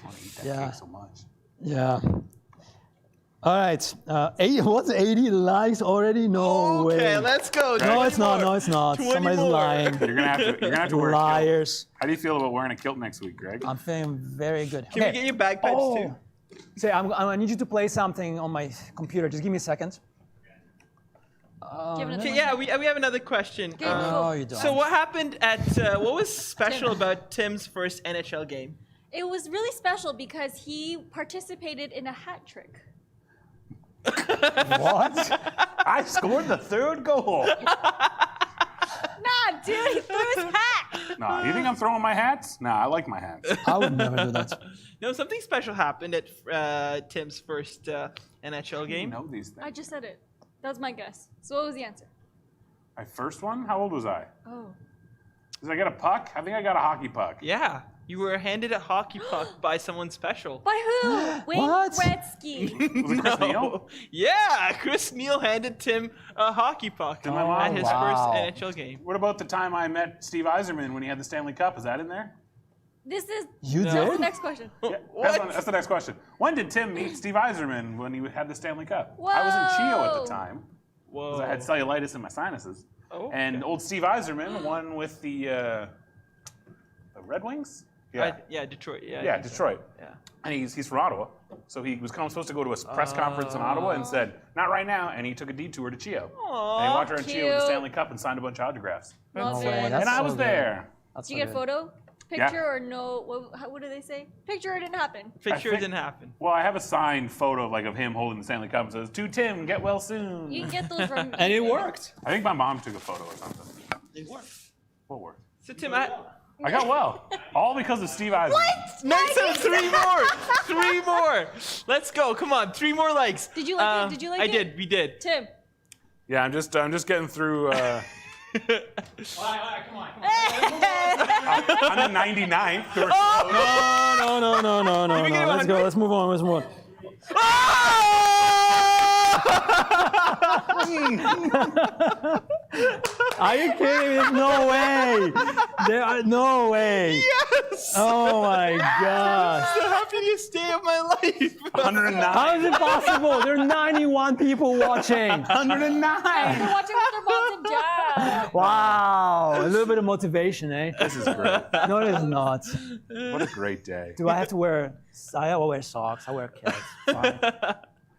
want to eat that Yeah. cake so much. Yeah. All right. 80, what's 80 likes already? No way. Okay, let's go. No, it's not. No, it's not. 20 Somebody's more. lying. You're gonna have to wear a kilt. Liars. How do you feel about wearing a kilt next week, Greg? I'm feeling very good. Can we get you bagpipes too? Say, I need you to play something on my computer. Just give me a second. Give it a Okay, yeah, we have another question. No, you don't. So what happened at what was special about Tim's first NHL game? It was really special because he participated in a hat trick. What? I scored the 3rd goal. Nah, dude, he threw his hat. Nah, you think I'm throwing my hats? Nah, I like my hats. I would never do that. No, something special happened at Tim's first NHL You game. know these things. I just said it. That was my guess. So what was the answer? My first one? How old was I? Oh. Did I get a puck? I think I got a hockey puck. Yeah, you were handed a hockey puck by someone special. By who? Wayne What? Gretzky. Was it Chris Neal? Yeah, Chris Neal handed Tim a hockey puck my mom? at his Wow. first NHL game. What about the time I met Steve Yzerman when he had the Stanley Cup? Is that in there? This is You No. the did? next question. Yeah, What? that's the next question. When did Tim meet Steve Yzerman when he had the Stanley Cup? I was in Chio at the Whoa. time. Whoa. 'Cause I had cellulitis in my sinuses. Oh, And old Steve Yzerman won with the Red Wings? Yeah, Detroit. Yeah, I Yeah, think so. Detroit. Yeah. And he's from Ottawa. So he was supposed to go to a press conference in Ottawa and said, not right now. And he took a detour to Chio. And he walked around Chio with the Cute. Stanley Cup and signed a bunch of autographs. Love way, it. that's And I so was good. there. That's Did so you get a good. photo? Picture or no? What do they say? Picture or it didn't happen. Picture think- didn't happen. Well, I have a signed photo of him holding the Stanley Cup and says, to Tim, get well soon. You can get those from. And it eBay. worked. I think my mom took a photo or something. It worked. What worked? So Tim, I got well. All because of Steve Yzerman. next time, 3 more. 3 more. Let's go. Come on, 3 more likes. Did you like it? Did you like I it? did. We did. Tim. Yeah, I'm just getting through. All right, come on. I'm in 99th. No. we get Let's go. 100? Let's move on. Let's move on. Are you kidding me? There's no way. There are no way. Yes. Oh my gosh. The happiest day of my life. 109. How is it possible? There are 91 people watching. 109. They're watching with their moms and dads. Wow. A little bit of motivation, eh? This is great. No, it is not. What a great day. Do I have to wear? I will wear socks. I wear kilts. Fine.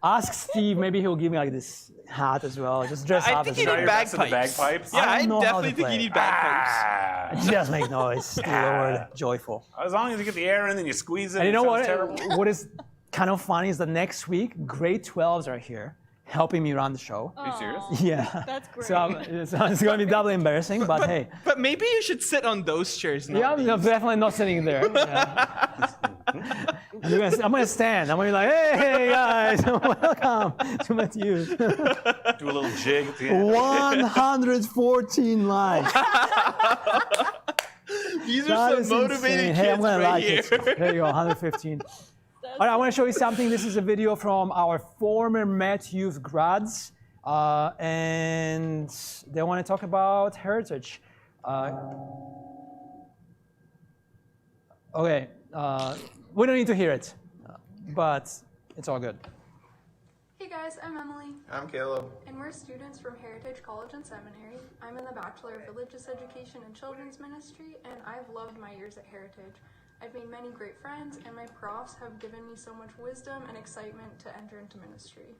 Ask Steve. Maybe he'll give me like this hat as well. Just dress I up think as you Try need your best with the bagpipes. bagpipes? Yeah, I I don't know how to definitely think play. you need bagpipes. Ah. Just make noise. Lord, joyful. As long as you get the air in, then you squeeze it. And you know it what? sounds terrible. What is kind of funny is that next week, grade 12s are here, helping me run the show. Are you serious? Yeah. That's great. So it's going to be doubly embarrassing, but hey. But maybe you should sit on those chairs now. Yeah, I'm definitely not sitting there. Yeah. I'm gonna stand. I'm gonna be like, hey guys, welcome to METYouth. Do a little jig at the end. 114 likes. These That are is some motivated insane. kids Hey, I'm gonna right like here. it. There you go, 115. All right, I want to show you something. This is a video from our former METYouth grads, and they want to talk about heritage. Okay, we don't need to hear it, but it's all good. Hey guys, I'm Emily, I'm Caleb. and we're students from Heritage College and Seminary. I'm in the Bachelor of Religious Education and Children's Ministry, and I've loved my years at Heritage. I've made many great friends, and my profs have given me so much wisdom and excitement to enter into ministry.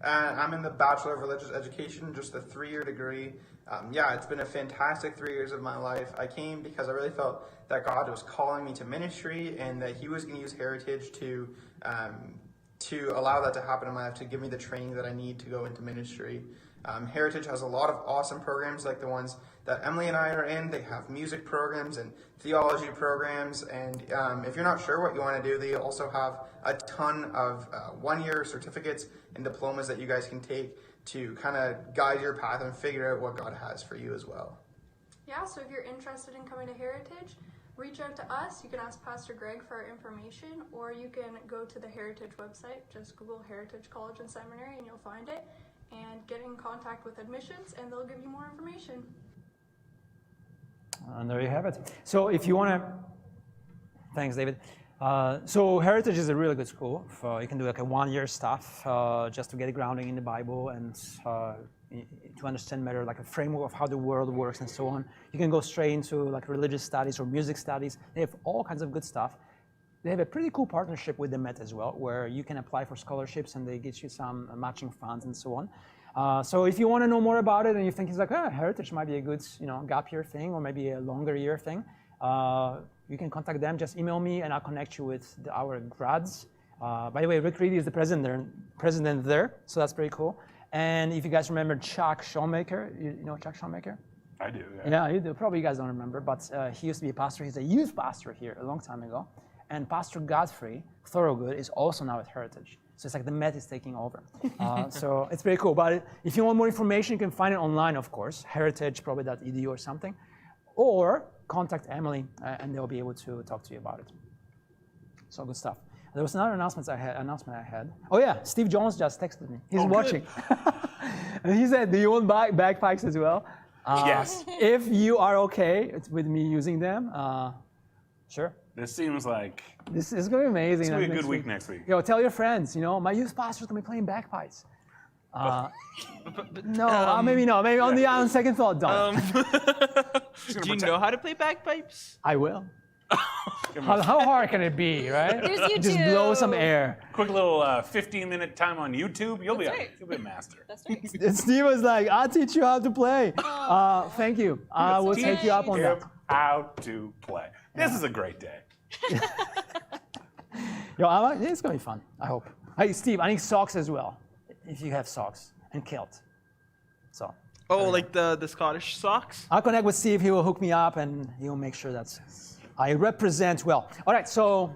And I'm in the Bachelor of Religious Education, just a 3-year degree. It's been a fantastic 3 years of my life. I came because I really felt that God was calling me to ministry and that He was going to use Heritage to allow that to happen in my life, to give me the training that I need to go into ministry. Heritage has a lot of awesome programs like the ones that Emily and I are in. They have music programs and theology programs, and if you're not sure what you want to do, they also have a ton of 1-year certificates and diplomas that you guys can take to kind of guide your path and figure out what God has for you as well. Yeah, so if you're interested in coming to Heritage, reach out to us. You can ask Pastor Greg for our information, or you can go to the Heritage website. Just Google Heritage College and Seminary and you'll find it. And get in contact with admissions and they'll give you more information. And there you have it. So if you want to, thanks, David. So Heritage is a really good school. You can do like a 1-year stuff just to get grounding in the Bible and to understand better like a framework of how the world works and so on. You can go straight into like religious studies or music studies. They have all kinds of good stuff. They have a pretty cool partnership with the Met as well, where you can apply for scholarships and they get you some matching funds and so on. So if you want to know more about it and you think it's like, Heritage might be a good, gap year thing or maybe a longer year thing, you can contact them. Just email me and I'll connect you with our grads. By the way, Rick Reedy is the president there, so that's pretty cool. And if you guys remember Chuck Shoemaker, you know Chuck Shoemaker? I do. Yeah, you do. Probably you guys don't remember, but he used to be a pastor. He's a youth pastor here a long time ago. And Pastor Godfrey Thorogood is also now at Heritage. So it's like the Met is taking over. So it's pretty cool. But if you want more information, you can find it online, of course, heritage.edu or something. Or contact Emily, and they'll be able to talk to you about it. So good stuff. There was another announcement I had. Oh yeah, Steve Jones just texted me. He's watching. And he said, do you want bagpipes as well? Yes. If you are okay with me using them, sure. This seems like This is going to be amazing. it's going to be a good week next week. Yo, tell your friends, my youth pastor's going to be playing bagpipes. No, maybe not. Maybe on second thought, don't. Do you know how to play bagpipes? I will. How hard can it be, right? There's Just blow some air. Quick little 15-minute time on YouTube. You'll be a master. That's right. And Steve was like, I'll teach you how to play. Thank you. I will take you up on that. How to play. This is a great day. Yo, it's going to be fun, I hope. Hey, Steve, I need socks as well, if you have socks, and kilt. So. Oh, like the Scottish socks? I'll connect with Steve. He will hook me up, and he will make sure that I represent well. All right, so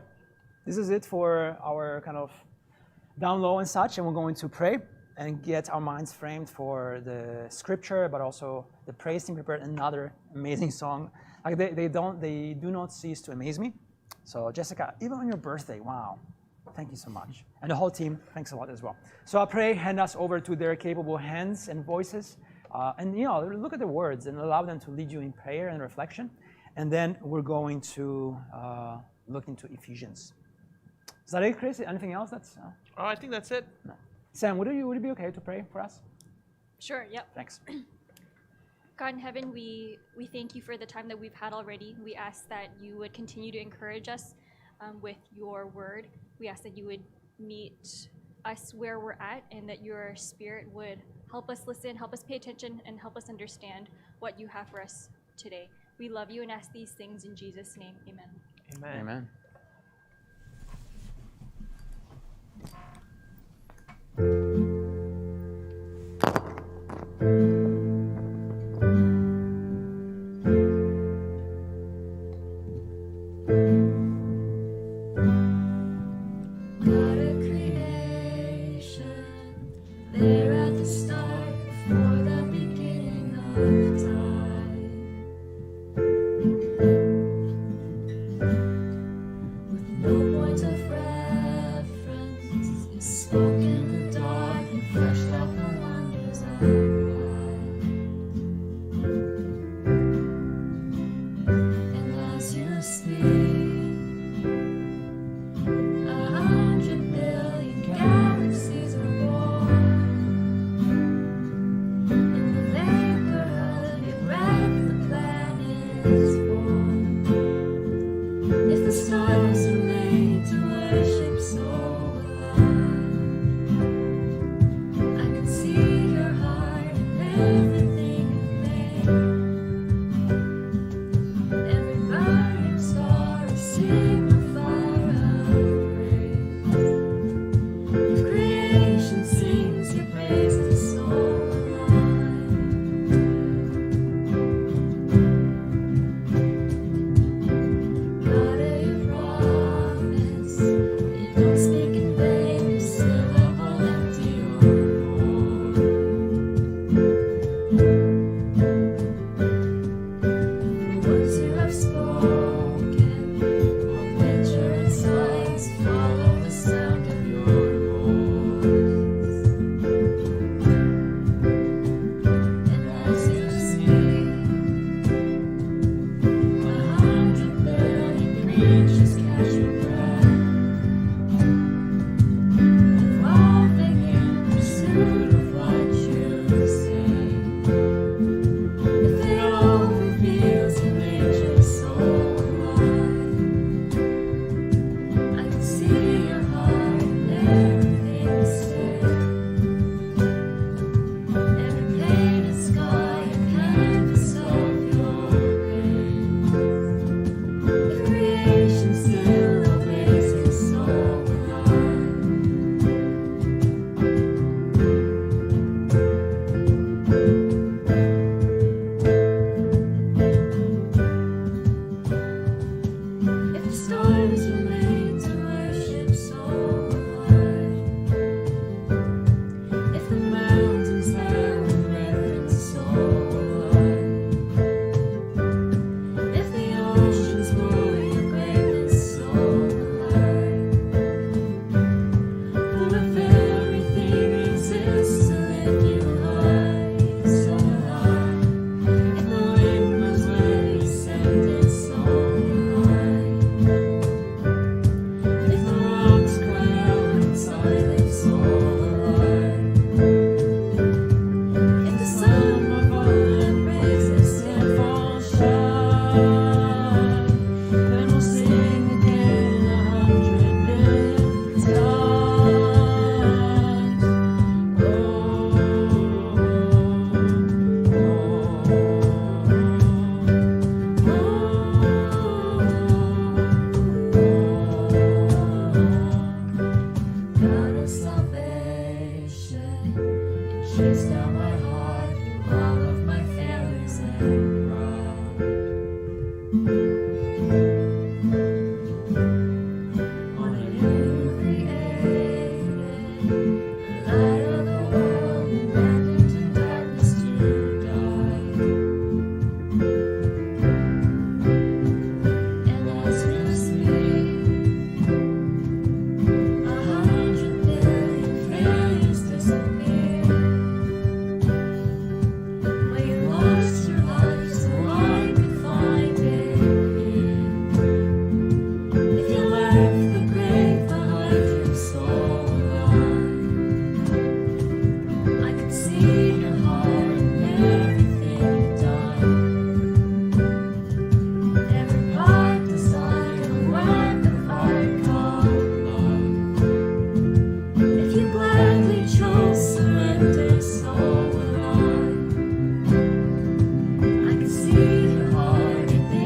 this is it for our kind of down low and such, and we're going to pray and get our minds framed for the scripture, but also the praise team prepared another amazing song. Like they do not cease to amaze me. So Jessica, even on your birthday, wow, thank you so much. And the whole team, thanks a lot as well. So I'll pray, hand us over to their capable hands and voices. And look at the words and allow them to lead you in prayer and reflection. And then we're going to look into Ephesians. Is that it, Chris? Anything else? Oh, I think that's it. No. Sam, would it be okay to pray for us? Sure, yep. Thanks. God in heaven, we thank you for the time that we've had already. We ask that you would continue to encourage us with your word. We ask that you would meet us where we're at and that your spirit would help us listen, help us pay attention, and help us understand what you have for us today. We love you and ask these things in Jesus' name. Amen. Amen. Amen.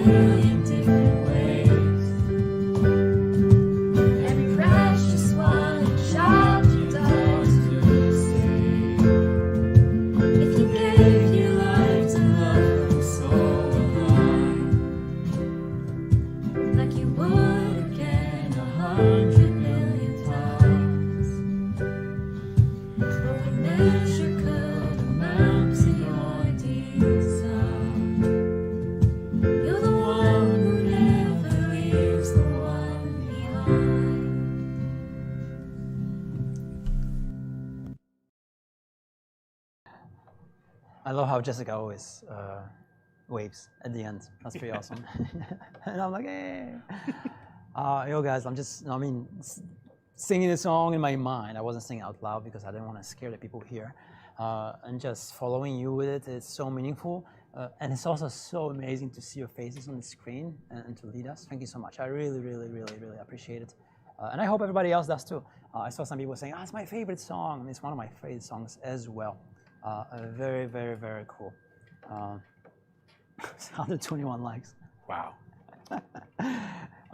million different ways. Every precious one, a child you died to save. If you gave your life to love them so alive, like you would again 100 million times, but we measure could amount to your desire. You're the one who never leaves the one behind. I love how Jessica always waves at the end. That's pretty awesome. And I'm like, hey. Yo, guys, singing the song in my mind. I wasn't singing out loud because I didn't want to scare the people here. And just following you with it, it's so meaningful. And it's also so amazing to see your faces on the screen and to lead us. Thank you so much. I really, really, really, really appreciate it. And I hope everybody else does too. I saw some people saying, it's my favorite song. And it's one of my favorite songs as well. Very, very, very cool. 121 likes. Wow.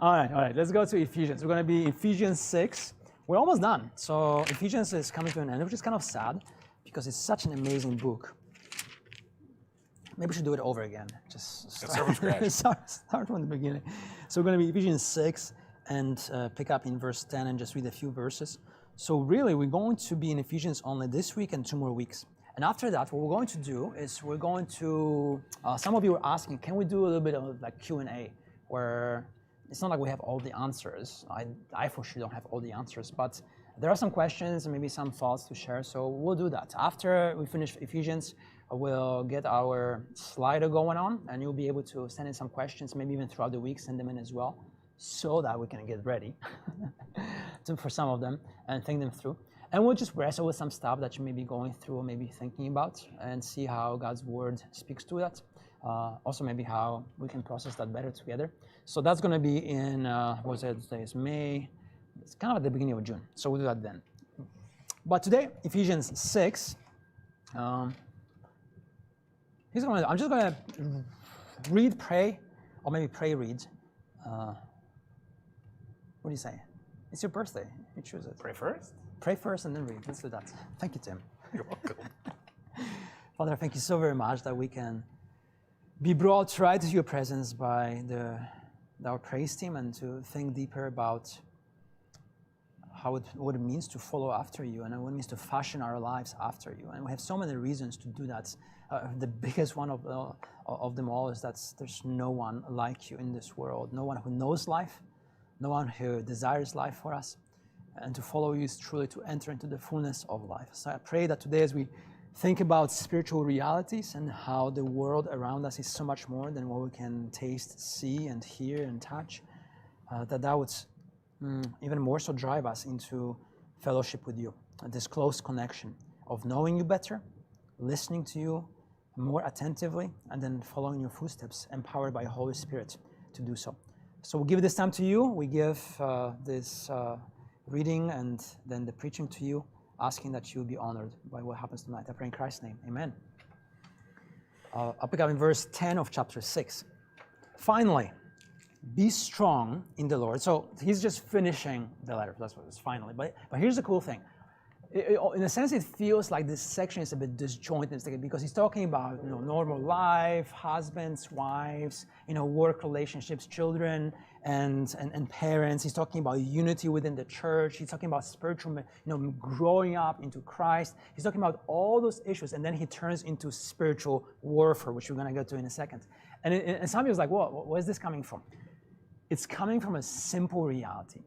All right, let's go to Ephesians. We're going to be Ephesians 6. We're almost done. So Ephesians is coming to an end, which is kind of sad because it's such an amazing book. Maybe we should do it over again. Just start from scratch. start from the beginning. So we're going to be Ephesians 6 and pick up in verse 10 and just read a few verses. So really, we're going to be in Ephesians only this week and 2 more weeks. And after that, what we're going to do is we're going to, some of you were asking, can we do a little bit of like Q&A, where it's not like we have all the answers. I for sure don't have all the answers, but there are some questions and maybe some thoughts to share, so we'll do that. After we finish Ephesians, we'll get our Slido going on, and you'll be able to send in some questions, maybe even throughout the week, send them in as well, so that we can get ready for some of them and think them through. And we'll just wrestle with some stuff that you may be going through or maybe thinking about and see how God's word speaks to that. Also maybe how we can process that better together. So that's going to be in, what was it, today is May. It's kind of at the beginning of June. So we'll do that then. But today, Ephesians 6. I'm just going to read, pray, or maybe pray, read. What do you say? It's your birthday. You choose it. Pray first? Pray first and then read. Let's do that. Thank you, Tim. You're welcome. Father, thank you so very much that we can be brought right to your presence by our praise team and to think deeper about what it means to follow after you and what it means to fashion our lives after you. And we have so many reasons to do that. The biggest one of them all is that there's no one like you in this world, no one who knows life, no one who desires life for us. And to follow you is truly to enter into the fullness of life. So I pray that today as we think about spiritual realities and how the world around us is so much more than what we can taste, see, and hear and touch, that would even more so drive us into fellowship with you, this close connection of knowing you better, listening to you more attentively, and then following your footsteps, empowered by Holy Spirit to do so. So we'll give this time to you. We give this reading and then the preaching to you, asking that you be honored by what happens tonight. I pray in Christ's name. Amen. I'll pick up in verse 10 of chapter 6. Finally, be strong in the Lord. So he's just finishing the letter. That's what it is, finally. But here's the cool thing. In a sense, it feels like this section is a bit disjointed because he's talking about normal life, husbands, wives, work relationships, children, and parents. He's talking about unity within the church. He's talking about spiritual, growing up into Christ. He's talking about all those issues, and then he turns into spiritual warfare, which we're going to get to in a second. And some people's like, "Whoa, where's this coming from?" It's coming from a simple reality.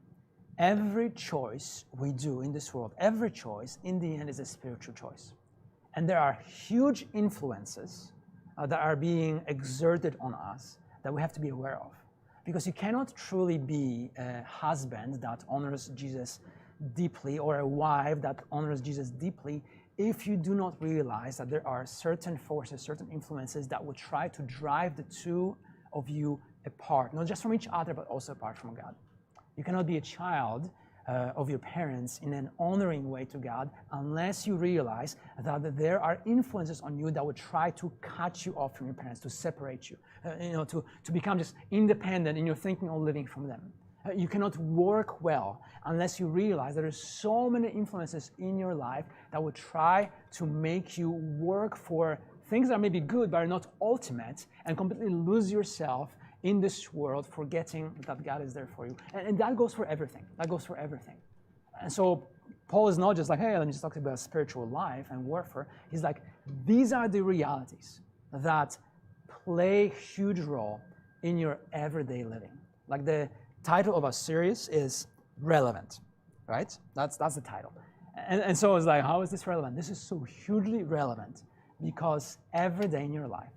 Every choice we do in this world, every choice in the end is a spiritual choice. And there are huge influences that are being exerted on us that we have to be aware of. Because you cannot truly be a husband that honors Jesus deeply or a wife that honors Jesus deeply if you do not realize that there are certain forces, certain influences that will try to drive the two of you apart, not just from each other, but also apart from God. You cannot be a child of your parents in an honoring way to God unless you realize that there are influences on you that would try to cut you off from your parents, to separate you, to become just independent in your thinking or living from them. You cannot work well unless you realize there are so many influences in your life that would try to make you work for things that may be good but are not ultimate, and completely lose yourself in this world, forgetting that God is there for you. And that goes for everything. That goes for everything. And so Paul is not just like, hey, let me just talk about spiritual life and warfare. He's like, these are the realities that play a huge role in your everyday living. Like the title of our series is Relevant, right? That's the title. And so it's like, how is this relevant? This is so hugely relevant because every day in your life,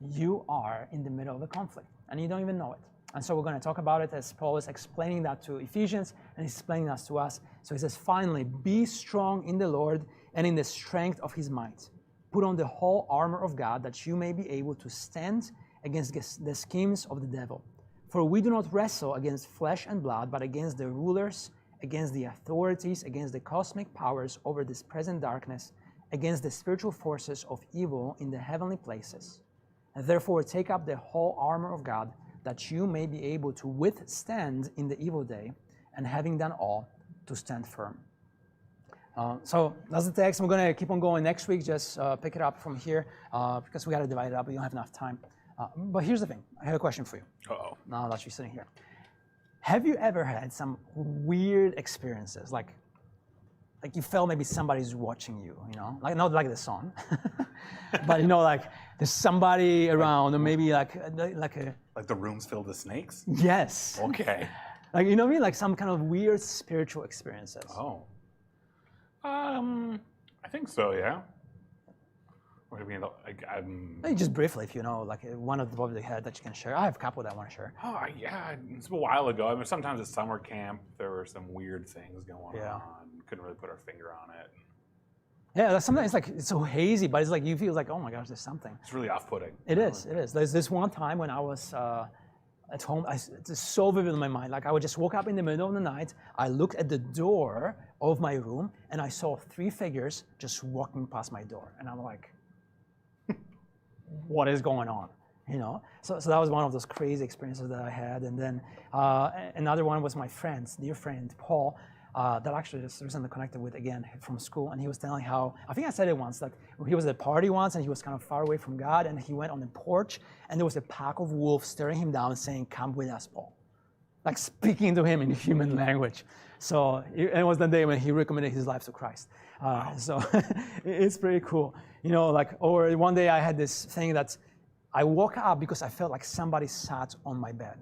you are in the middle of a conflict and you don't even know it. And so we're going to talk about it as Paul is explaining that to Ephesians and he's explaining that to us. So he says, finally, be strong in the Lord and in the strength of his might. Put on the whole armor of God that you may be able to stand against the schemes of the devil. For we do not wrestle against flesh and blood, but against the rulers, against the authorities, against the cosmic powers over this present darkness, against the spiritual forces of evil in the heavenly places. And therefore take up the whole armor of God, that you may be able to withstand in the evil day, and having done all, to stand firm. So that's the text. We're going to keep on going next week. Just pick it up from here because we got to divide it up. We don't have enough time. But here's the thing. I have a question for you. Uh-oh. Now that you're sitting here. Have you ever had some weird experiences? Like you felt maybe somebody's watching you, like not like the song, but like there's somebody around, or maybe like the room's filled with snakes? Yes. Okay. Like, you know what I mean? Like some kind of weird spiritual experiences. Oh. I think so, yeah. What do you mean? Maybe just briefly, if you know, like one of the top of the head that you can share. I have a couple that I want to share. Oh, yeah. It's a while ago. I mean, sometimes at summer camp, there were some weird things going on. Couldn't really put our finger on it. Yeah, sometimes it's like it's so hazy, but it's like you feel like, oh my gosh, there's something. It's really off-putting. It is. There's this one time when I was at home. It's so vivid in my mind. Like I would just woke up in the middle of the night. I looked at the door of my room, and I saw 3 figures just walking past my door, and I'm like, what is going on? So that was one of those crazy experiences that I had. And then another one was my dear friend Paul, that actually just recently connected with again from school, and he was telling how, I think I said it once, that he was at a party once and he was kind of far away from God, and he went on the porch and there was a pack of wolves staring him down saying, come with us, Paul. Like speaking to him in human language. So it was the day when he recommended his life to Christ. So it's pretty cool. Or one day I had this thing that I woke up because I felt like somebody sat on my bed.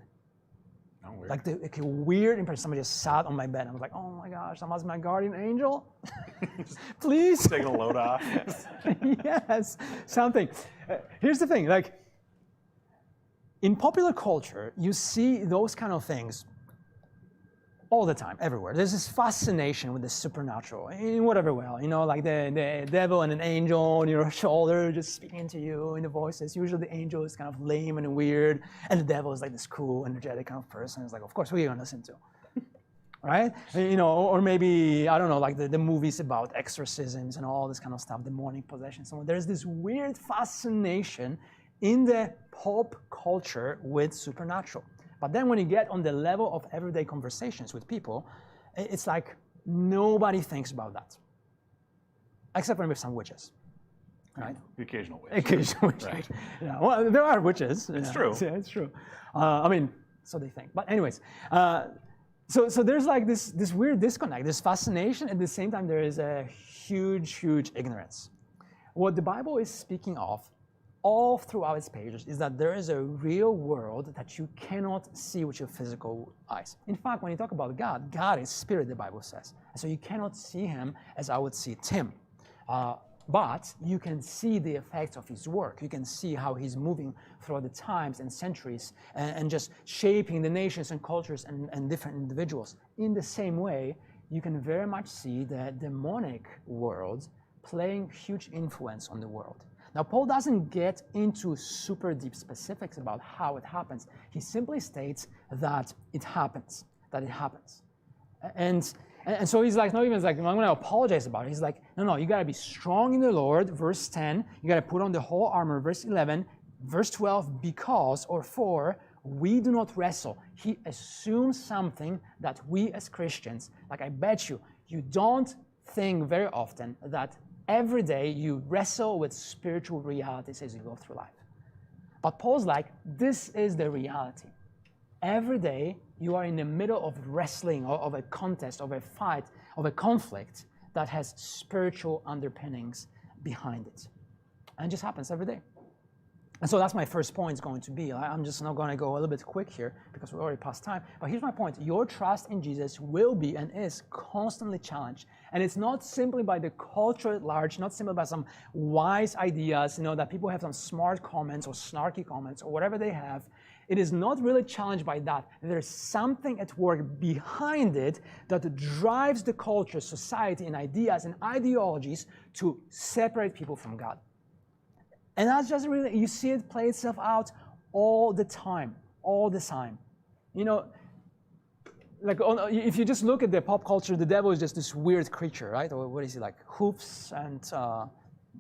Oh, weird. Like a weird impression. Somebody just sat on my bed. I was like, oh my gosh, that was my guardian angel. Please. Taking a load off. Yes, something. Here's the thing. Like in popular culture, you see those kind of things all the time, everywhere. There's this fascination with the supernatural in whatever way, like the devil and an angel on your shoulder just speaking to you in the voices. Usually the angel is kind of lame and weird, and the devil is like this cool, energetic kind of person. It's like, of course, who are you going to listen to? Right? Or maybe, I don't know, like the movies about exorcisms and all this kind of stuff, demonic possession. So there's this weird fascination in the pop culture with supernatural. But then when you get on the level of everyday conversations with people, it's like nobody thinks about that. Except when with some witches, right? The occasional witch. Occasional witch. Right. Yeah, well, there are witches. It's true. Yeah, it's true. I mean, so they think. But anyways, so there's like this weird disconnect, this fascination. At the same time, there is a huge ignorance. What the Bible is speaking of all throughout its pages is that there is a real world that you cannot see with your physical eyes. In fact, when you talk about God, God is spirit, the Bible says. So you cannot see him as I would see Tim. But you can see the effects of his work. You can see how he's moving throughout the times and centuries and just shaping the nations and cultures and different individuals. In the same way, you can very much see the demonic world playing huge influence on the world. Now, Paul doesn't get into super deep specifics about how it happens. He simply states that it happens, And so he's like, not even like, I'm going to apologize about it. He's like, no, you got to be strong in the Lord. Verse 10, you got to put on the whole armor. Verse 11, verse 12, because or for we do not wrestle. He assumes something that we as Christians, like I bet you don't think very often that every day you wrestle with spiritual realities as you go through life. But Paul's like, this is the reality. Every day you are in the middle of wrestling, or of a contest, of a fight, of a conflict that has spiritual underpinnings behind it. And it just happens every day. And so that's my first point is going to be. I'm just not going to go a little bit quick here because we're already past time. But here's my point. Your trust in Jesus will be and is constantly challenged. And it's not simply by the culture at large, not simply by some wise ideas, that people have some smart comments or snarky comments or whatever they have. It is not really challenged by that. There's something at work behind it that drives the culture, society, and ideas and ideologies to separate people from God. And that's just really, you see it play itself out all the time. Like if you just look at the pop culture, the devil is just this weird creature, right? Or what is he like? Hoofs and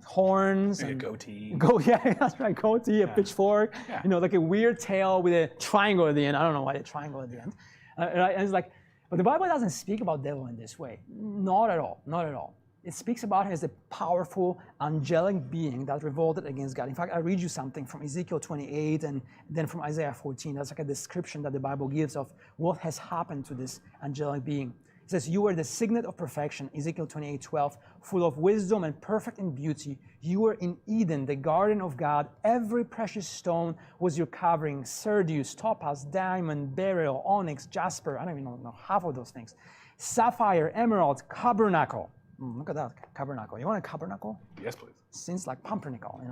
horns. Maybe and a goatee. Yeah, that's right, goatee, a pitchfork. Yeah. Like a weird tail with a triangle at the end. I don't know why the triangle at the end. Right? And it's like, but the Bible doesn't speak about devil in this way. Not at all. It speaks about him as a powerful angelic being that revolted against God. In fact, I read you something from Ezekiel 28 and then from Isaiah 14. That's like a description that the Bible gives of what has happened to this angelic being. It says, you were the signet of perfection, Ezekiel 28:12, full of wisdom and perfect in beauty. You were in Eden, the garden of God. Every precious stone was your covering, sardius, topaz, diamond, beryl, onyx, jasper. I don't even know half of those things. Sapphire, emerald, tabernacle. Look at that, tabernacle. You want a tabernacle? Yes, please. Seems like pumpernickel,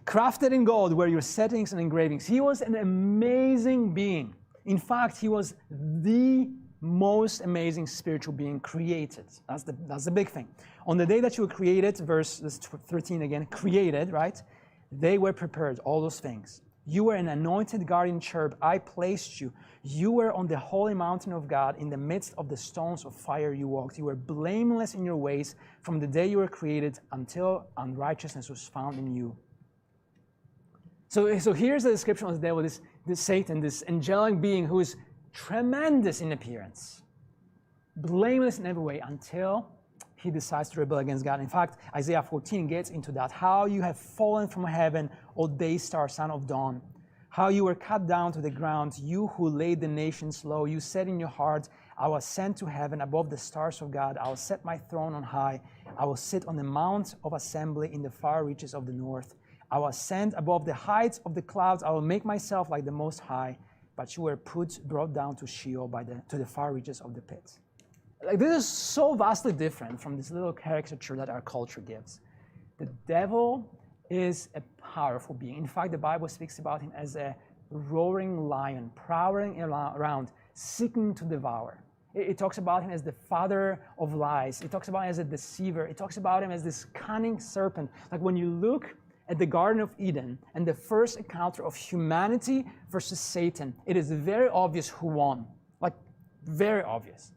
Crafted in gold were your settings and engravings. He was an amazing being. In fact, he was the most amazing spiritual being created. That's the big thing. On the day that you were created, verse 13 again, created, right? They were prepared, all those things. You were an anointed guardian cherub. I placed you. You were on the holy mountain of God. In the midst of the stones of fire you walked. You were blameless in your ways from the day you were created until unrighteousness was found in you. So here's the description of the devil, this Satan, this angelic being who is tremendous in appearance, blameless in every way until he decides to rebel against God. In fact, Isaiah 14 gets into that. How you have fallen from heaven, O day star, son of dawn. How you were cut down to the ground, you who laid the nations low. You said in your heart, I will ascend to heaven above the stars of God. I will set my throne on high. I will sit on the mount of assembly in the far reaches of the north. I will ascend above the heights of the clouds. I will make myself like the Most High. But you were brought down to Sheol to the far reaches of the pit. Like, this is so vastly different from this little caricature that our culture gives. The devil is a powerful being. In fact, the Bible speaks about him as a roaring lion, prowling around, seeking to devour. It talks about him as the father of lies. It talks about him as a deceiver. It talks about him as this cunning serpent. Like when you look at the Garden of Eden and the first encounter of humanity versus Satan, it is very obvious who won. Like, very obvious.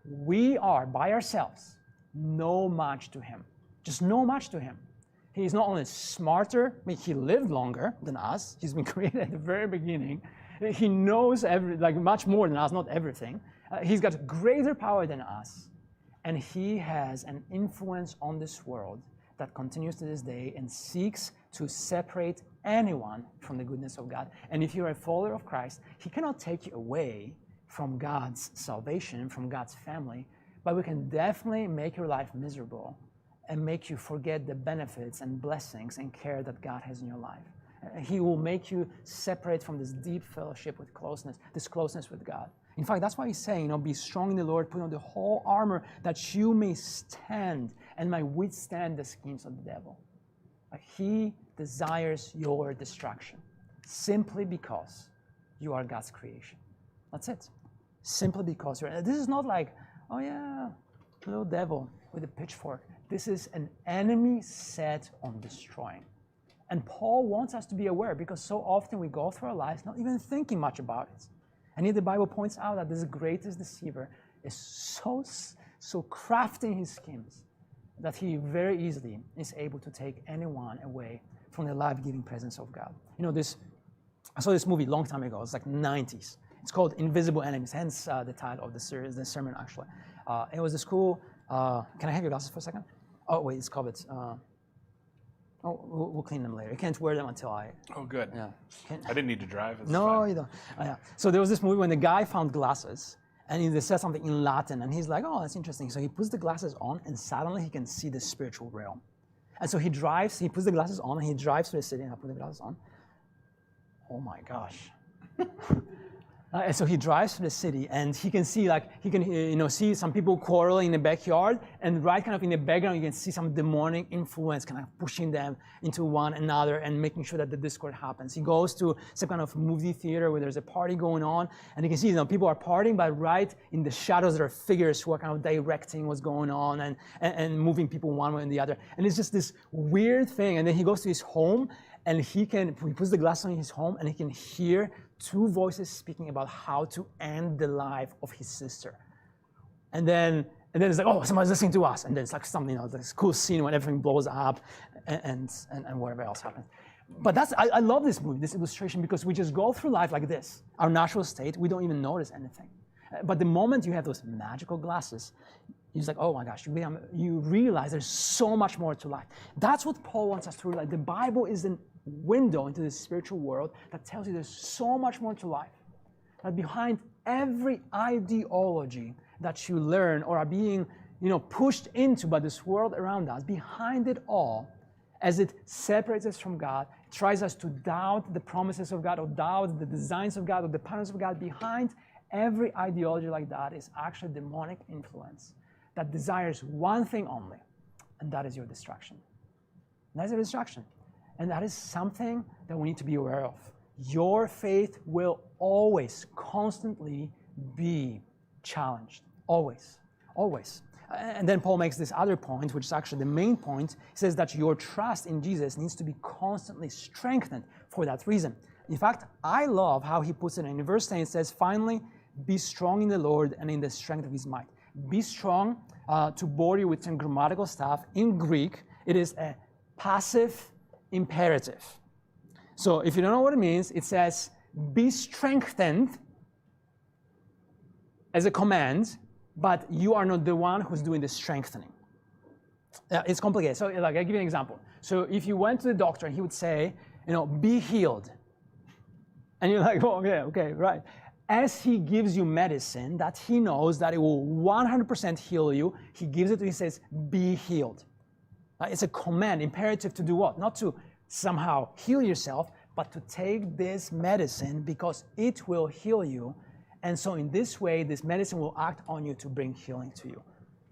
We are, by ourselves, no match to him. Just no match to him. He is not only smarter, I mean, he lived longer than us. He's been created at the very beginning. He knows much more than us, not everything. He's got greater power than us. And he has an influence on this world that continues to this day and seeks to separate anyone from the goodness of God. And if you're a follower of Christ, he cannot take you away from God's salvation, from God's family, but we can definitely make your life miserable and make you forget the benefits and blessings and care that God has in your life. He will make you separate from this deep fellowship with this closeness with God. In fact, that's why he's saying, be strong in the Lord, put on the whole armor that you may stand and might withstand the schemes of the devil. He desires your destruction simply because you are God's creation. That's it. Simply because you're. This is not like, oh yeah, little devil with a pitchfork. This is an enemy set on destroying. And Paul wants us to be aware because so often we go through our lives not even thinking much about it. And yet the Bible points out that this greatest deceiver is so crafty in his schemes that he very easily is able to take anyone away from the life-giving presence of God. You know, I saw this movie a long time ago. It's like 90s. It's called Invisible Enemies, hence the title of the series, the sermon actually. It was this cool. Can I have your glasses for a second? Oh wait, it's covered. We'll clean them later. You can't wear them until I. Oh, good. Yeah. I didn't need to drive. It's No, fine. you don't. Yeah. So there was this movie when the guy found glasses, and they said something in Latin, and he's like, "Oh, that's interesting." So he puts the glasses on, and suddenly he can see the spiritual realm. And so he puts the glasses on, and he drives to the city, and I put the glasses on. Oh my gosh. And so he drives to the city, and he can see, see some people quarreling in the backyard, and right kind of in the background, you can see some demonic influence kind of pushing them into one another and making sure that the discord happens. He goes to some kind of movie theater where there's a party going on, and you can see, people are partying, but right in the shadows there are figures who are kind of directing what's going on and moving people one way and the other. And it's just this weird thing. And then he goes to his home, and he puts the glass on his home, and he can hear two voices speaking about how to end the life of his sister. And then it's like, oh, somebody's listening to us. And then it's like something, this cool scene when everything blows up and whatever else happens. But I love this movie, this illustration, because we just go through life like this. Our natural state, we don't even notice anything. But the moment you have those magical glasses, you're just like, oh my gosh, you realize there's so much more to life. That's what Paul wants us to realize. The Bible is a window into the spiritual world that tells you there's so much more to life. That behind every ideology that you learn or are being, pushed into by this world around us, behind it all, as it separates us from God, tries us to doubt the promises of God or doubt the designs of God or the patterns of God, behind every ideology like that is actually demonic influence that desires one thing only, and that is your destruction. That's your destruction. And that is something that we need to be aware of. Your faith will always, constantly be challenged. Always. Always. And then Paul makes this other point, which is actually the main point. He says that your trust in Jesus needs to be constantly strengthened for that reason. In fact, I love how he puts it in verse 10. It says, finally, be strong in the Lord and in the strength of his might. Be strong, to bore you with some grammatical stuff. In Greek, it is a passive imperative. So if you don't know what it means, it says, be strengthened as a command, but you are not the one who's doing the strengthening. It's complicated. So I'll give you an example. So if you went to the doctor and he would say, be healed. And you're like, oh, yeah, okay, right. As he gives you medicine that he knows that it will 100% heal you, he gives it to you, he says, be healed. It's a command, imperative to do what? Not to somehow heal yourself, but to take this medicine because it will heal you. And so in this way, this medicine will act on you to bring healing to you.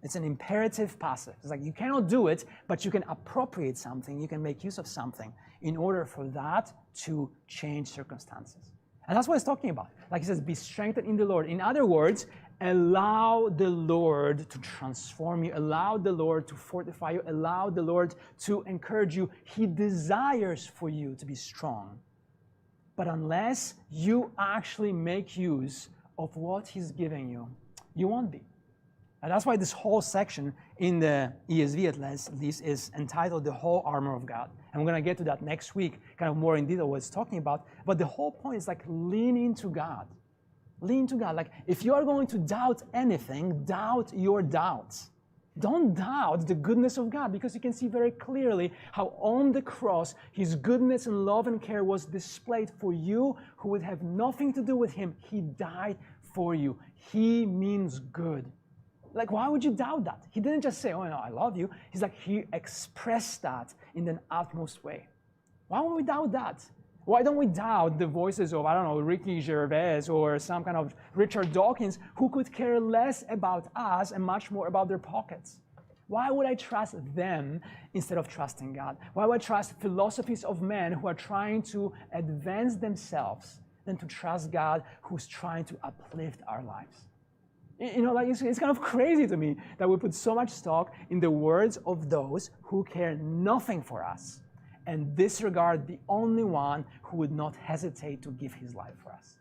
It's an imperative passive. It's like you cannot do it, but you can appropriate something, you can make use of something in order for that to change circumstances. And that's what he's talking about. Like he says, be strengthened in the Lord. In other words, allow the Lord to transform you. Allow the Lord to fortify you. Allow the Lord to encourage you. He desires for you to be strong. But unless you actually make use of what he's giving you, you won't be. And that's why this whole section in the ESV at least is entitled The Whole Armor of God. And we're going to get to that next week, kind of more in detail what it's talking about. But the whole point is like lean into God. Lean to God. Like if you are going to doubt anything, doubt your doubts. Don't doubt the goodness of God, because you can see very clearly how on the cross his goodness and love and care was displayed for you who would have nothing to do with him. He died for you. He means good. Like, why would you doubt that? He didn't just say, oh, no, I love you. He's like, he expressed that in the utmost way. Why would we doubt that? Why don't we doubt the voices of, Ricky Gervais or some kind of Richard Dawkins who could care less about us and much more about their pockets? Why would I trust them instead of trusting God? Why would I trust philosophies of men who are trying to advance themselves than to trust God who's trying to uplift our lives? It's kind of crazy to me that we put so much stock in the words of those who care nothing for us and disregard the only one who would not hesitate to give his life for us.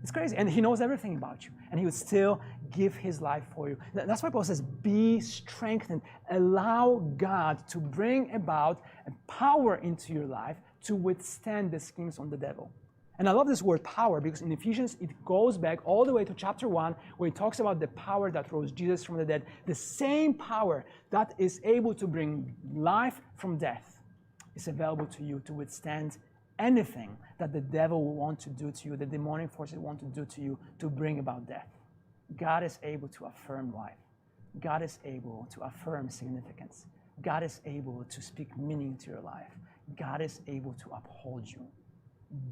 It's crazy. And he knows everything about you. And he would still give his life for you. That's why Paul says, be strengthened. Allow God to bring about a power into your life to withstand the schemes on the devil. And I love this word power because in Ephesians, it goes back all the way to chapter 1 where it talks about the power that rose Jesus from the dead. The same power that is able to bring life from death is available to you to withstand anything that the devil will want to do to you, the demonic forces want to do to you to bring about death. God is able to affirm life. God is able to affirm significance. God is able to speak meaning to your life. God is able to uphold you.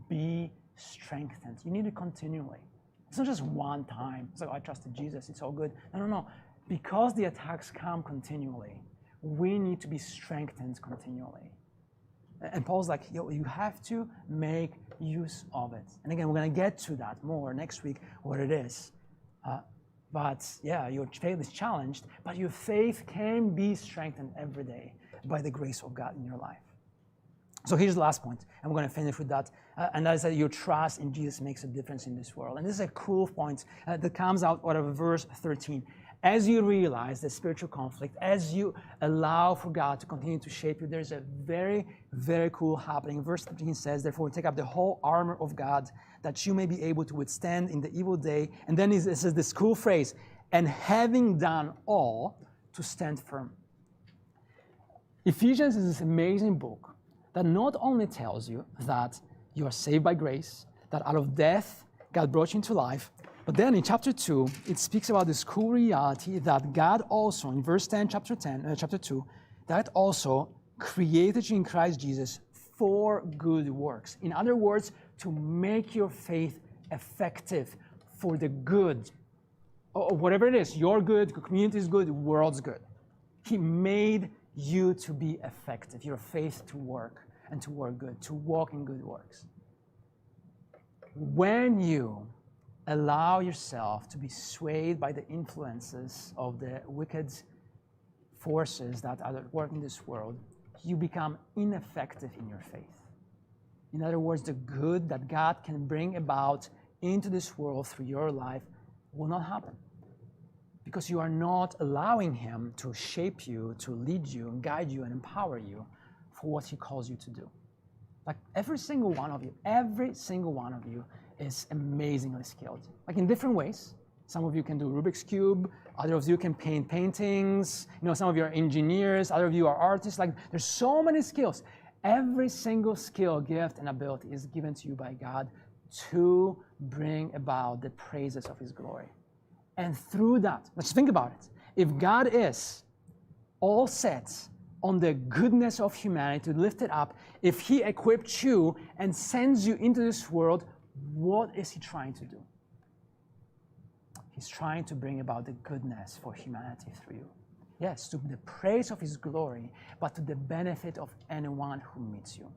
Be strengthened. You need it continually. It's not just one time. It's like, oh, I trusted Jesus, it's all good. No. Because the attacks come continually, we need to be strengthened continually. And Paul's like, you have to make use of it. And again, we're going to get to that more next week, what it is. But yeah, your faith is challenged, but your faith can be strengthened every day by the grace of God in your life. So here's the last point, and we're going to finish with that. And that is that your trust in Jesus makes a difference in this world. And this is a cool point that comes out of verse 13. As you realize the spiritual conflict, as you allow for God to continue to shape you, there's a very, very cool happening. Verse 13 says, therefore, take up the whole armor of God, that you may be able to withstand in the evil day. And then it says this cool phrase, and having done all, to stand firm. Ephesians is this amazing book that not only tells you that you are saved by grace, that out of death, God brought you into life, but then in chapter 2, it speaks about this cool reality that God also, in verse 10, chapter 2, that also created you in Christ Jesus for good works. In other words, to make your faith effective for the good, or whatever it is, your good, the community is good, the world's good. He made you to be effective, your faith to work and to work good, to walk in good works. When you allow yourself to be swayed by the influences of the wicked forces that are at work in this world, you become ineffective in your faith. In other words, the good that God can bring about into this world through your life will not happen because you are not allowing Him to shape you, to lead you, and guide you, and empower you for what He calls you to do. Like every single one of you is amazingly skilled. Like in different ways. Some of you can do Rubik's Cube, other of you can paint paintings, some of you are engineers, other of you are artists. Like there's so many skills. Every single skill, gift, and ability is given to you by God to bring about the praises of His glory. And through that, let's think about it. If God is all set on the goodness of humanity to lift it up, if He equipped you and sends you into this world, what is He trying to do? He's trying to bring about the goodness for humanity through you. Yes, to the praise of His glory, but to the benefit of anyone who meets you.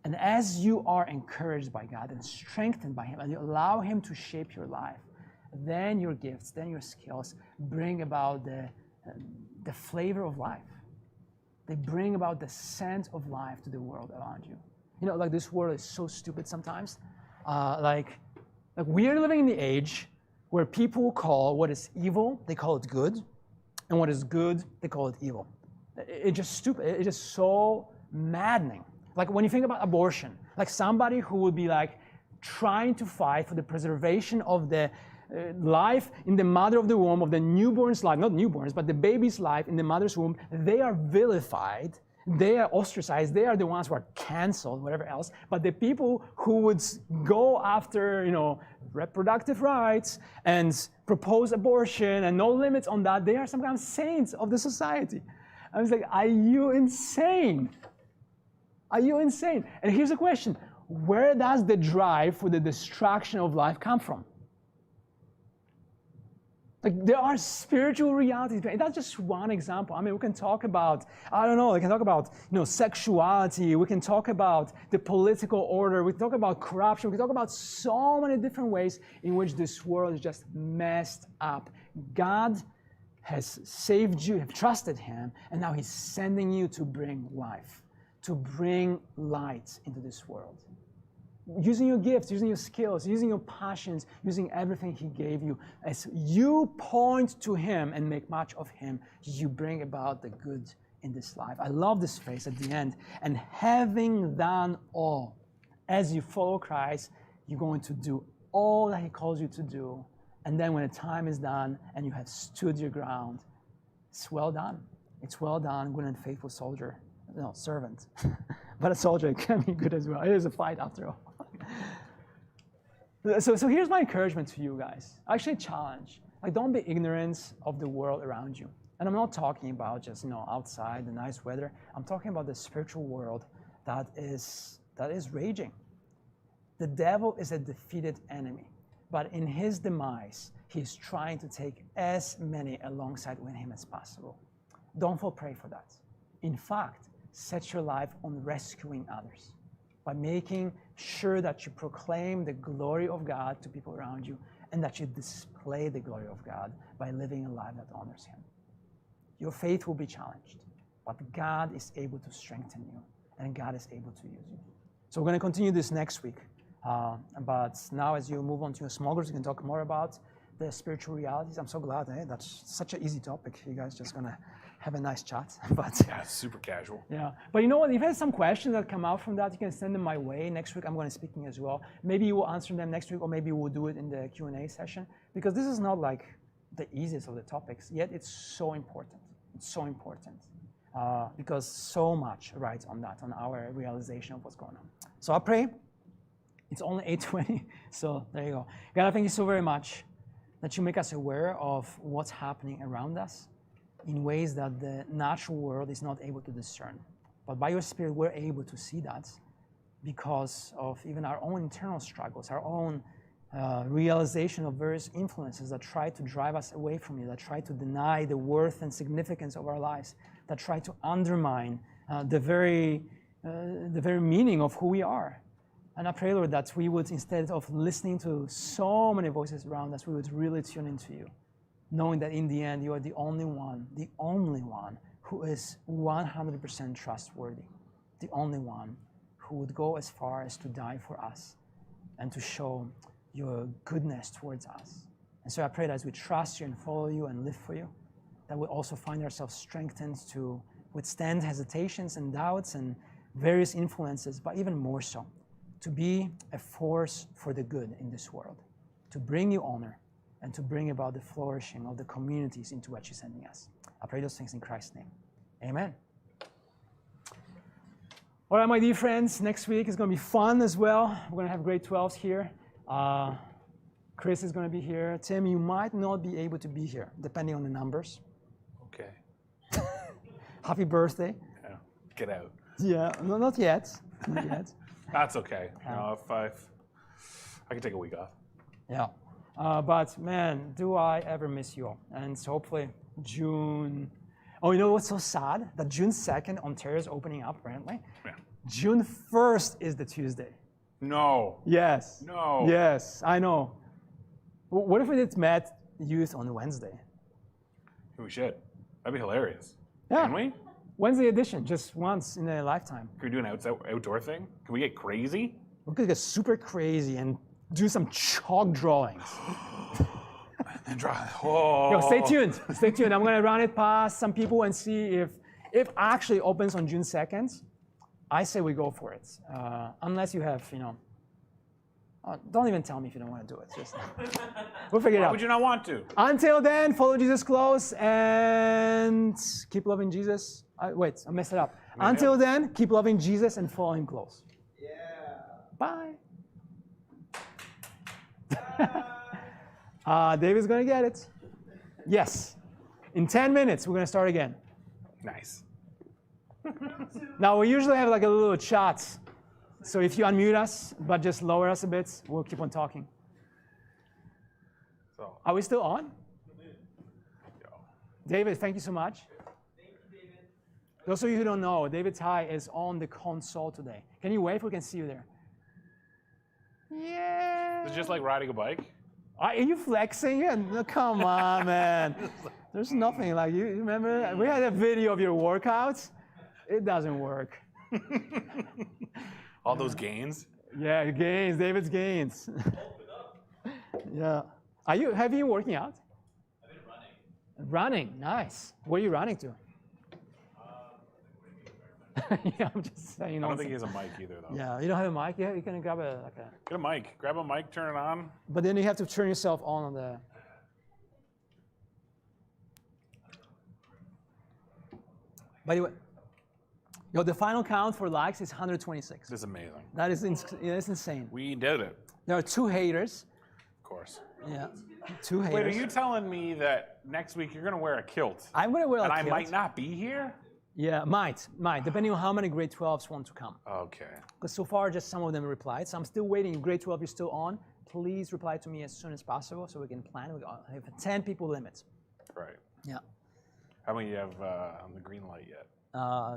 And as you are encouraged by God and strengthened by Him, and you allow Him to shape your life, then your gifts, then your skills bring about the flavor of life. They bring about the scent of life to the world around you. Like this world is so stupid sometimes. Like we are living in the age where people call what is evil, they call it good, and what is good, they call it evil. It's just stupid. It's just so maddening. Like when you think about abortion, like somebody who would be like trying to fight for the preservation of the life in the mother of the womb, of the newborn's life, not newborns, but the baby's life in the mother's womb, they are vilified, they are ostracized, they are the ones who are canceled, whatever else. But the people who would go after, reproductive rights and propose abortion and no limits on that, they are some kind of saints of the society. I was like, are you insane? Are you insane? And here's the question, where does the drive for the destruction of life come from? Like there are spiritual realities. That's just one example. I mean, we can talk about, we can talk about, sexuality. We can talk about the political order. We can talk about corruption. We can talk about so many different ways in which this world is just messed up. God has saved you, have trusted Him, and now He's sending you to bring life, to bring light into this world. using your gifts, using your skills, using your passions, using everything He gave you. As you point to Him and make much of Him, you bring about the good in this life. I love this phrase at the end. And having done all, as you follow Christ, you're going to do all that He calls you to do. And then when the time is done and you have stood your ground, it's well done. It's well done, good and faithful soldier. No, servant. But a soldier can be good as well. It is a fight after all. So here's my encouragement to you guys. Actually, a challenge. Like, don't be ignorant of the world around you. And I'm not talking about just, outside, the nice weather. I'm talking about the spiritual world that is raging. The devil is a defeated enemy. But in his demise, he's trying to take as many alongside with him as possible. Don't fall prey for that. In fact, set your life on rescuing others by making sure that you proclaim the glory of God to people around you and that you display the glory of God by living a life that honors Him. Your faith will be challenged, but God is able to strengthen you and God is able to use you. So we're going to continue this next week. But now as you move on to your small groups, you can talk more about the spiritual realities. I'm so glad, that's such an easy topic. You guys just going to have a nice chat. But Yeah, it's super casual. yeah, but you know what? If you have some questions that come out from that, you can send them my way. Next week, I'm going to be speaking as well. Maybe you will answer them next week, or maybe we'll do it in the Q&A session, because this is not like the easiest of the topics, yet it's so important. It's so important because so much rides on that, on our realization of what's going on. So I pray. It's only 8:20, so there you go. God, I thank you so very much that you make us aware of what's happening around us in ways that the natural world is not able to discern. But by your Spirit, we're able to see that because of even our own internal struggles, our own realization of various influences that try to drive us away from you, that try to deny the worth and significance of our lives, that try to undermine the very meaning of who we are. And I pray, Lord, that we would, instead of listening to so many voices around us, we would really tune into you, knowing that in the end, you are the only one who is 100% trustworthy, the only one who would go as far as to die for us and to show your goodness towards us. And so I pray that as we trust you and follow you and live for you, that we also find ourselves strengthened to withstand hesitations and doubts and various influences, but even more so, to be a force for the good in this world, to bring you honor and to bring about the flourishing of the communities into which you're sending us. I pray those things in Christ's name. Amen. All right, my dear friends, next week is going to be fun as well. We're going to have grade 12s here. Chris is going to be here. Tim, you might not be able to be here, depending on the numbers. Okay. Happy birthday. Yeah. Get out. Yeah, no, not yet. Not yet. That's okay. If I can take a week off. Yeah. But man, do I ever miss you all. And so hopefully June. Oh, you know what's so sad? That June 2nd, Ontario is opening up, apparently. Yeah. June 1st is the Tuesday. No. Yes. No. Yes, I know. What if we did METYouth on Wednesday? We should. That'd be hilarious. Yeah. Can we? Wednesday edition, just once in a lifetime. Can we do an outdoor thing? Can we get crazy? We could get super crazy and do some chalk drawings. And draw. Oh. Yo, stay tuned. Stay tuned. I'm going to run it past some people and see if actually opens on June 2nd. I say we go for it. Unless you have, don't even tell me if you don't want to do it. Just, we'll figure it out. Why would you not want to? Until then, follow Jesus close and keep loving Jesus. Wait, I messed it up. Until then, keep loving Jesus and follow him close. Yeah. Bye. David's going to get it. Yes. In 10 minutes, we're going to start again. Nice. Now, we usually have like a little chat. So if you unmute us, but just lower us a bit, we'll keep on talking. So, are we still on? David, thank you so much. Thank you, David. Those of you who don't know, David Tai is on the console today. Can you wave? We can see you there. Yeah. It's just like riding a bike. Are you flexing? No, come on, man. There's nothing like you. Remember, we had a video of your workouts. It doesn't work. All those gains. Yeah, gains. David's gains. Yeah. Have you been working out? I've been running. Running. Nice. Where are you running to? Yeah, I'm just saying. I don't think he has a mic either, though. Yeah, you don't have a mic. Yeah, you can grab a. Get a mic. Grab a mic, turn it on. But then you have to turn yourself on the. By the way, the final count for likes is 126. This is amazing. That is that's insane. We did it. There are 2 haters. Of course. Yeah, 2 haters. Wait, are you telling me that next week you're going to wear a kilt? I'm gonna wear a and kilt. I might not be here? Yeah, might, depending on how many grade 12s want to come. Okay. Because so far, just some of them replied. So I'm still waiting. If grade 12 is still on, please reply to me as soon as possible so we can plan. We have a 10 people limit. Right. Yeah. How many you have on the green light yet?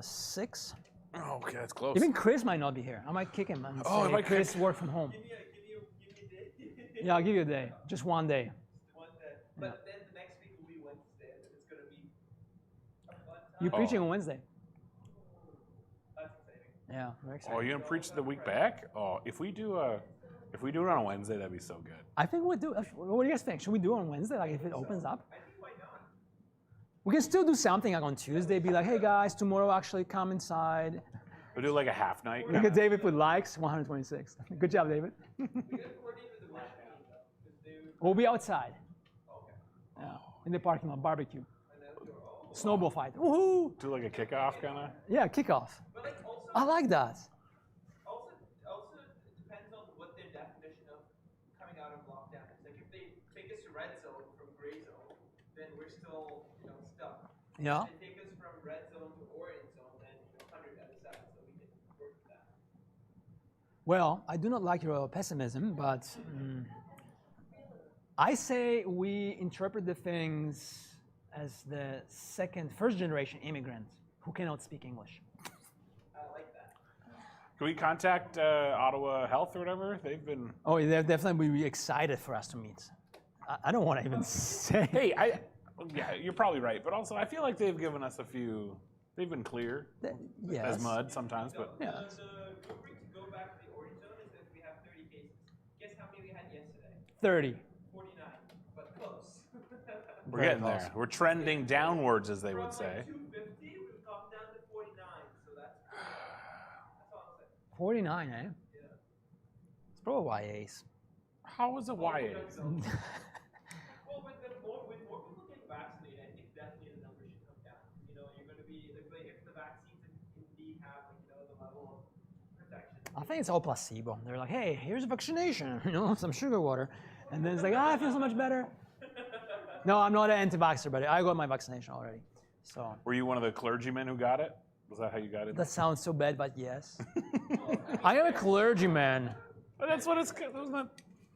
6. Oh, okay, that's close. Even Chris might not be here. I might kick him and say, might Chris, work from home. Give me a day. Yeah, I'll give you a day. Just one day. One day. But then the next week will be Wednesday, and it's gonna be a fun time. You're preaching on Wednesday. That's exciting. Yeah, very exciting. Oh, you're gonna preach the week back? Oh, if we do it on a Wednesday, that'd be so good. I think we'll do. What do you guys think? Should we do it on Wednesday? Like if it opens up? I think why not? We can still do something like on Tuesday. Be like, hey guys, tomorrow actually come inside. We'll do like a half night. Look at David with likes, 126. Good job, David. We gotta coordinate with the worship team though, because they would. We'll be outside. Okay. Yeah, in the parking lot, barbecue. And then oh. Snowball fight. Woohoo! Do like a kickoff kind of. Yeah, kickoff. But like also. I like that. Also, it depends on what their definition of coming out of lockdown is. Like if they take us to red zone from gray zone, then we're still, stuck. Yeah. If they take us from red zone to orange zone, then 100 other side, so we can work with that. Well, I do not like your pessimism, but I say we interpret the things as the first generation immigrant who cannot speak English. I like that. Can we contact Ottawa Health or whatever? They've been. Oh, they'll definitely be excited for us to meet. I don't want to even say. Hey, yeah, you're probably right, but also I feel like they've given us a few. They've been clear Yes. as mud sometimes, but Yeah. The rubric to go back to the orange zone is that we have 30 cases. Guess how many we had yesterday? 30. 49, but close. we're getting there. We're trending downwards, as they would From say. like 250, we've come down to 49, so that's all I'm saying. 49, eh? Yeah. It's probably YAs. How is it YA? Well, with more people getting vaccinated, I think definitely the numbers should come down. You're going to be like if the vaccines indeed have the level of protection. I think it's all placebo. They're like, hey, here's a vaccination, some sugar water. And then it's like, I feel so much better. No, I'm not an anti-vaxxer, but I got my vaccination already. So Were you one of the clergymen who got it? Was that how you got it? that sounds so bad, but yes. I am a clergyman. But that's what it's. Wasn't that?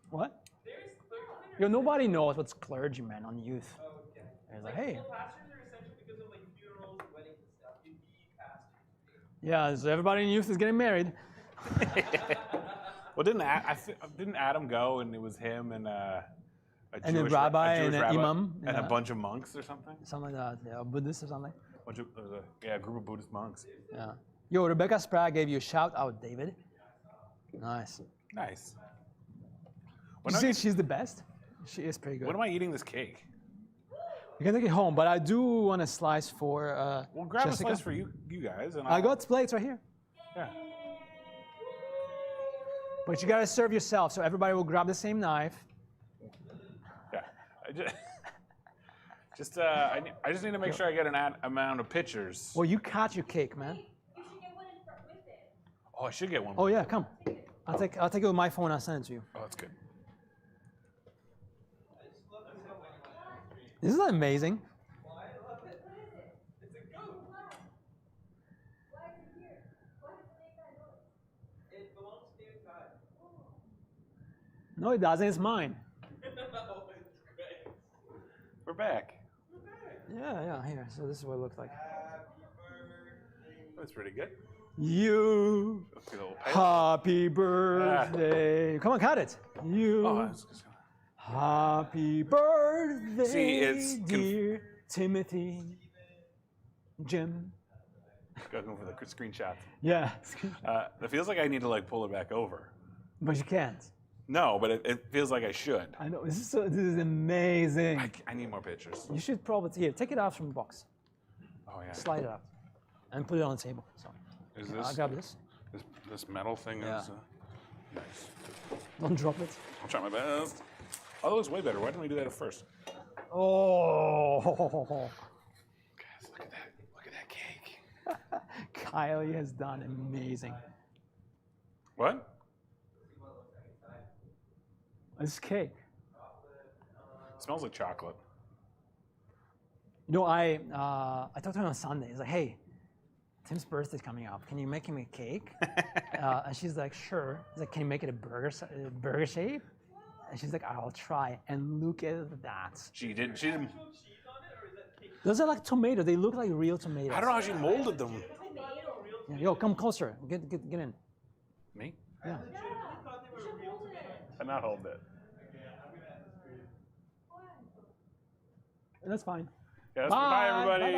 What? There's Nobody knows what's clergyman on youth. Oh, okay. It's like, hey. Well, pastors are essential because of funerals and weddings and stuff. You need pastors. Yeah, so everybody in youth is getting married. Well, didn't Adam go and it was him and a And a Jewish rabbi a Jewish and an rabbi imam, and yeah. a bunch of monks or something? Something like that, yeah, Buddhist or something. A group of Buddhist monks. Yeah. Yo, Rebecca Sprague gave you a shout out, David. Nice. Nice. You see, she's the best. She is pretty good. When am I eating this cake? You can take it home, but I do want a slice for Well, grab Jessica. a slice for you guys. And I got plates right here. Yeah. But you gotta serve yourself, so everybody will grab the same knife. Yeah. I just need to make sure I get an amount of pictures. Well, you cut your cake, man. You should get one in front with it. Oh, I should get one. Oh yeah, come. I'll take it with my phone. I'll send it to you. Oh, that's good. Isn't that amazing? Well, I love it. It's a goat. Why is it here? Why does it make that noise? It belongs to you, God. No, it doesn't. It's mine. Oh, it's great. We're back. Yeah. Here. So this is what it looks like. That's pretty good. You. Let's get a little pale. Happy birthday. Come on, cut it. You. Oh, I was just gonna... Happy birthday, See, it's dear Timothy. Jim. Going for the screenshot. Yeah. It feels like I need to pull it back over. But you can't. No, but it feels like I should. I know. This is amazing. I need more pictures. You should probably here. Take it out from the box. Oh yeah. Slide it out, and put it on the table. So Is I'll this grab this. this metal thing Yeah. is nice. Don't drop it. I'll try my best. Oh, that looks way better. Why didn't we do that at first? Oh, Guys, look at that. Look at that cake. Kylie has done amazing. What? This cake. It smells like chocolate. You know, I talked to him on Sunday. He's like, hey, Tim's birthday's coming up. Can you make him a cake? And she's like, sure. He's like, can you make it a burger shape? And she's like, I'll try. And look at that. She didn't. Those are like tomatoes. They look like real tomatoes. I don't know how she molded them. Yeah, yo, come closer. Get in. Me? Yeah. I'm not holding it. That's fine. Yeah, bye everybody. Bye-bye.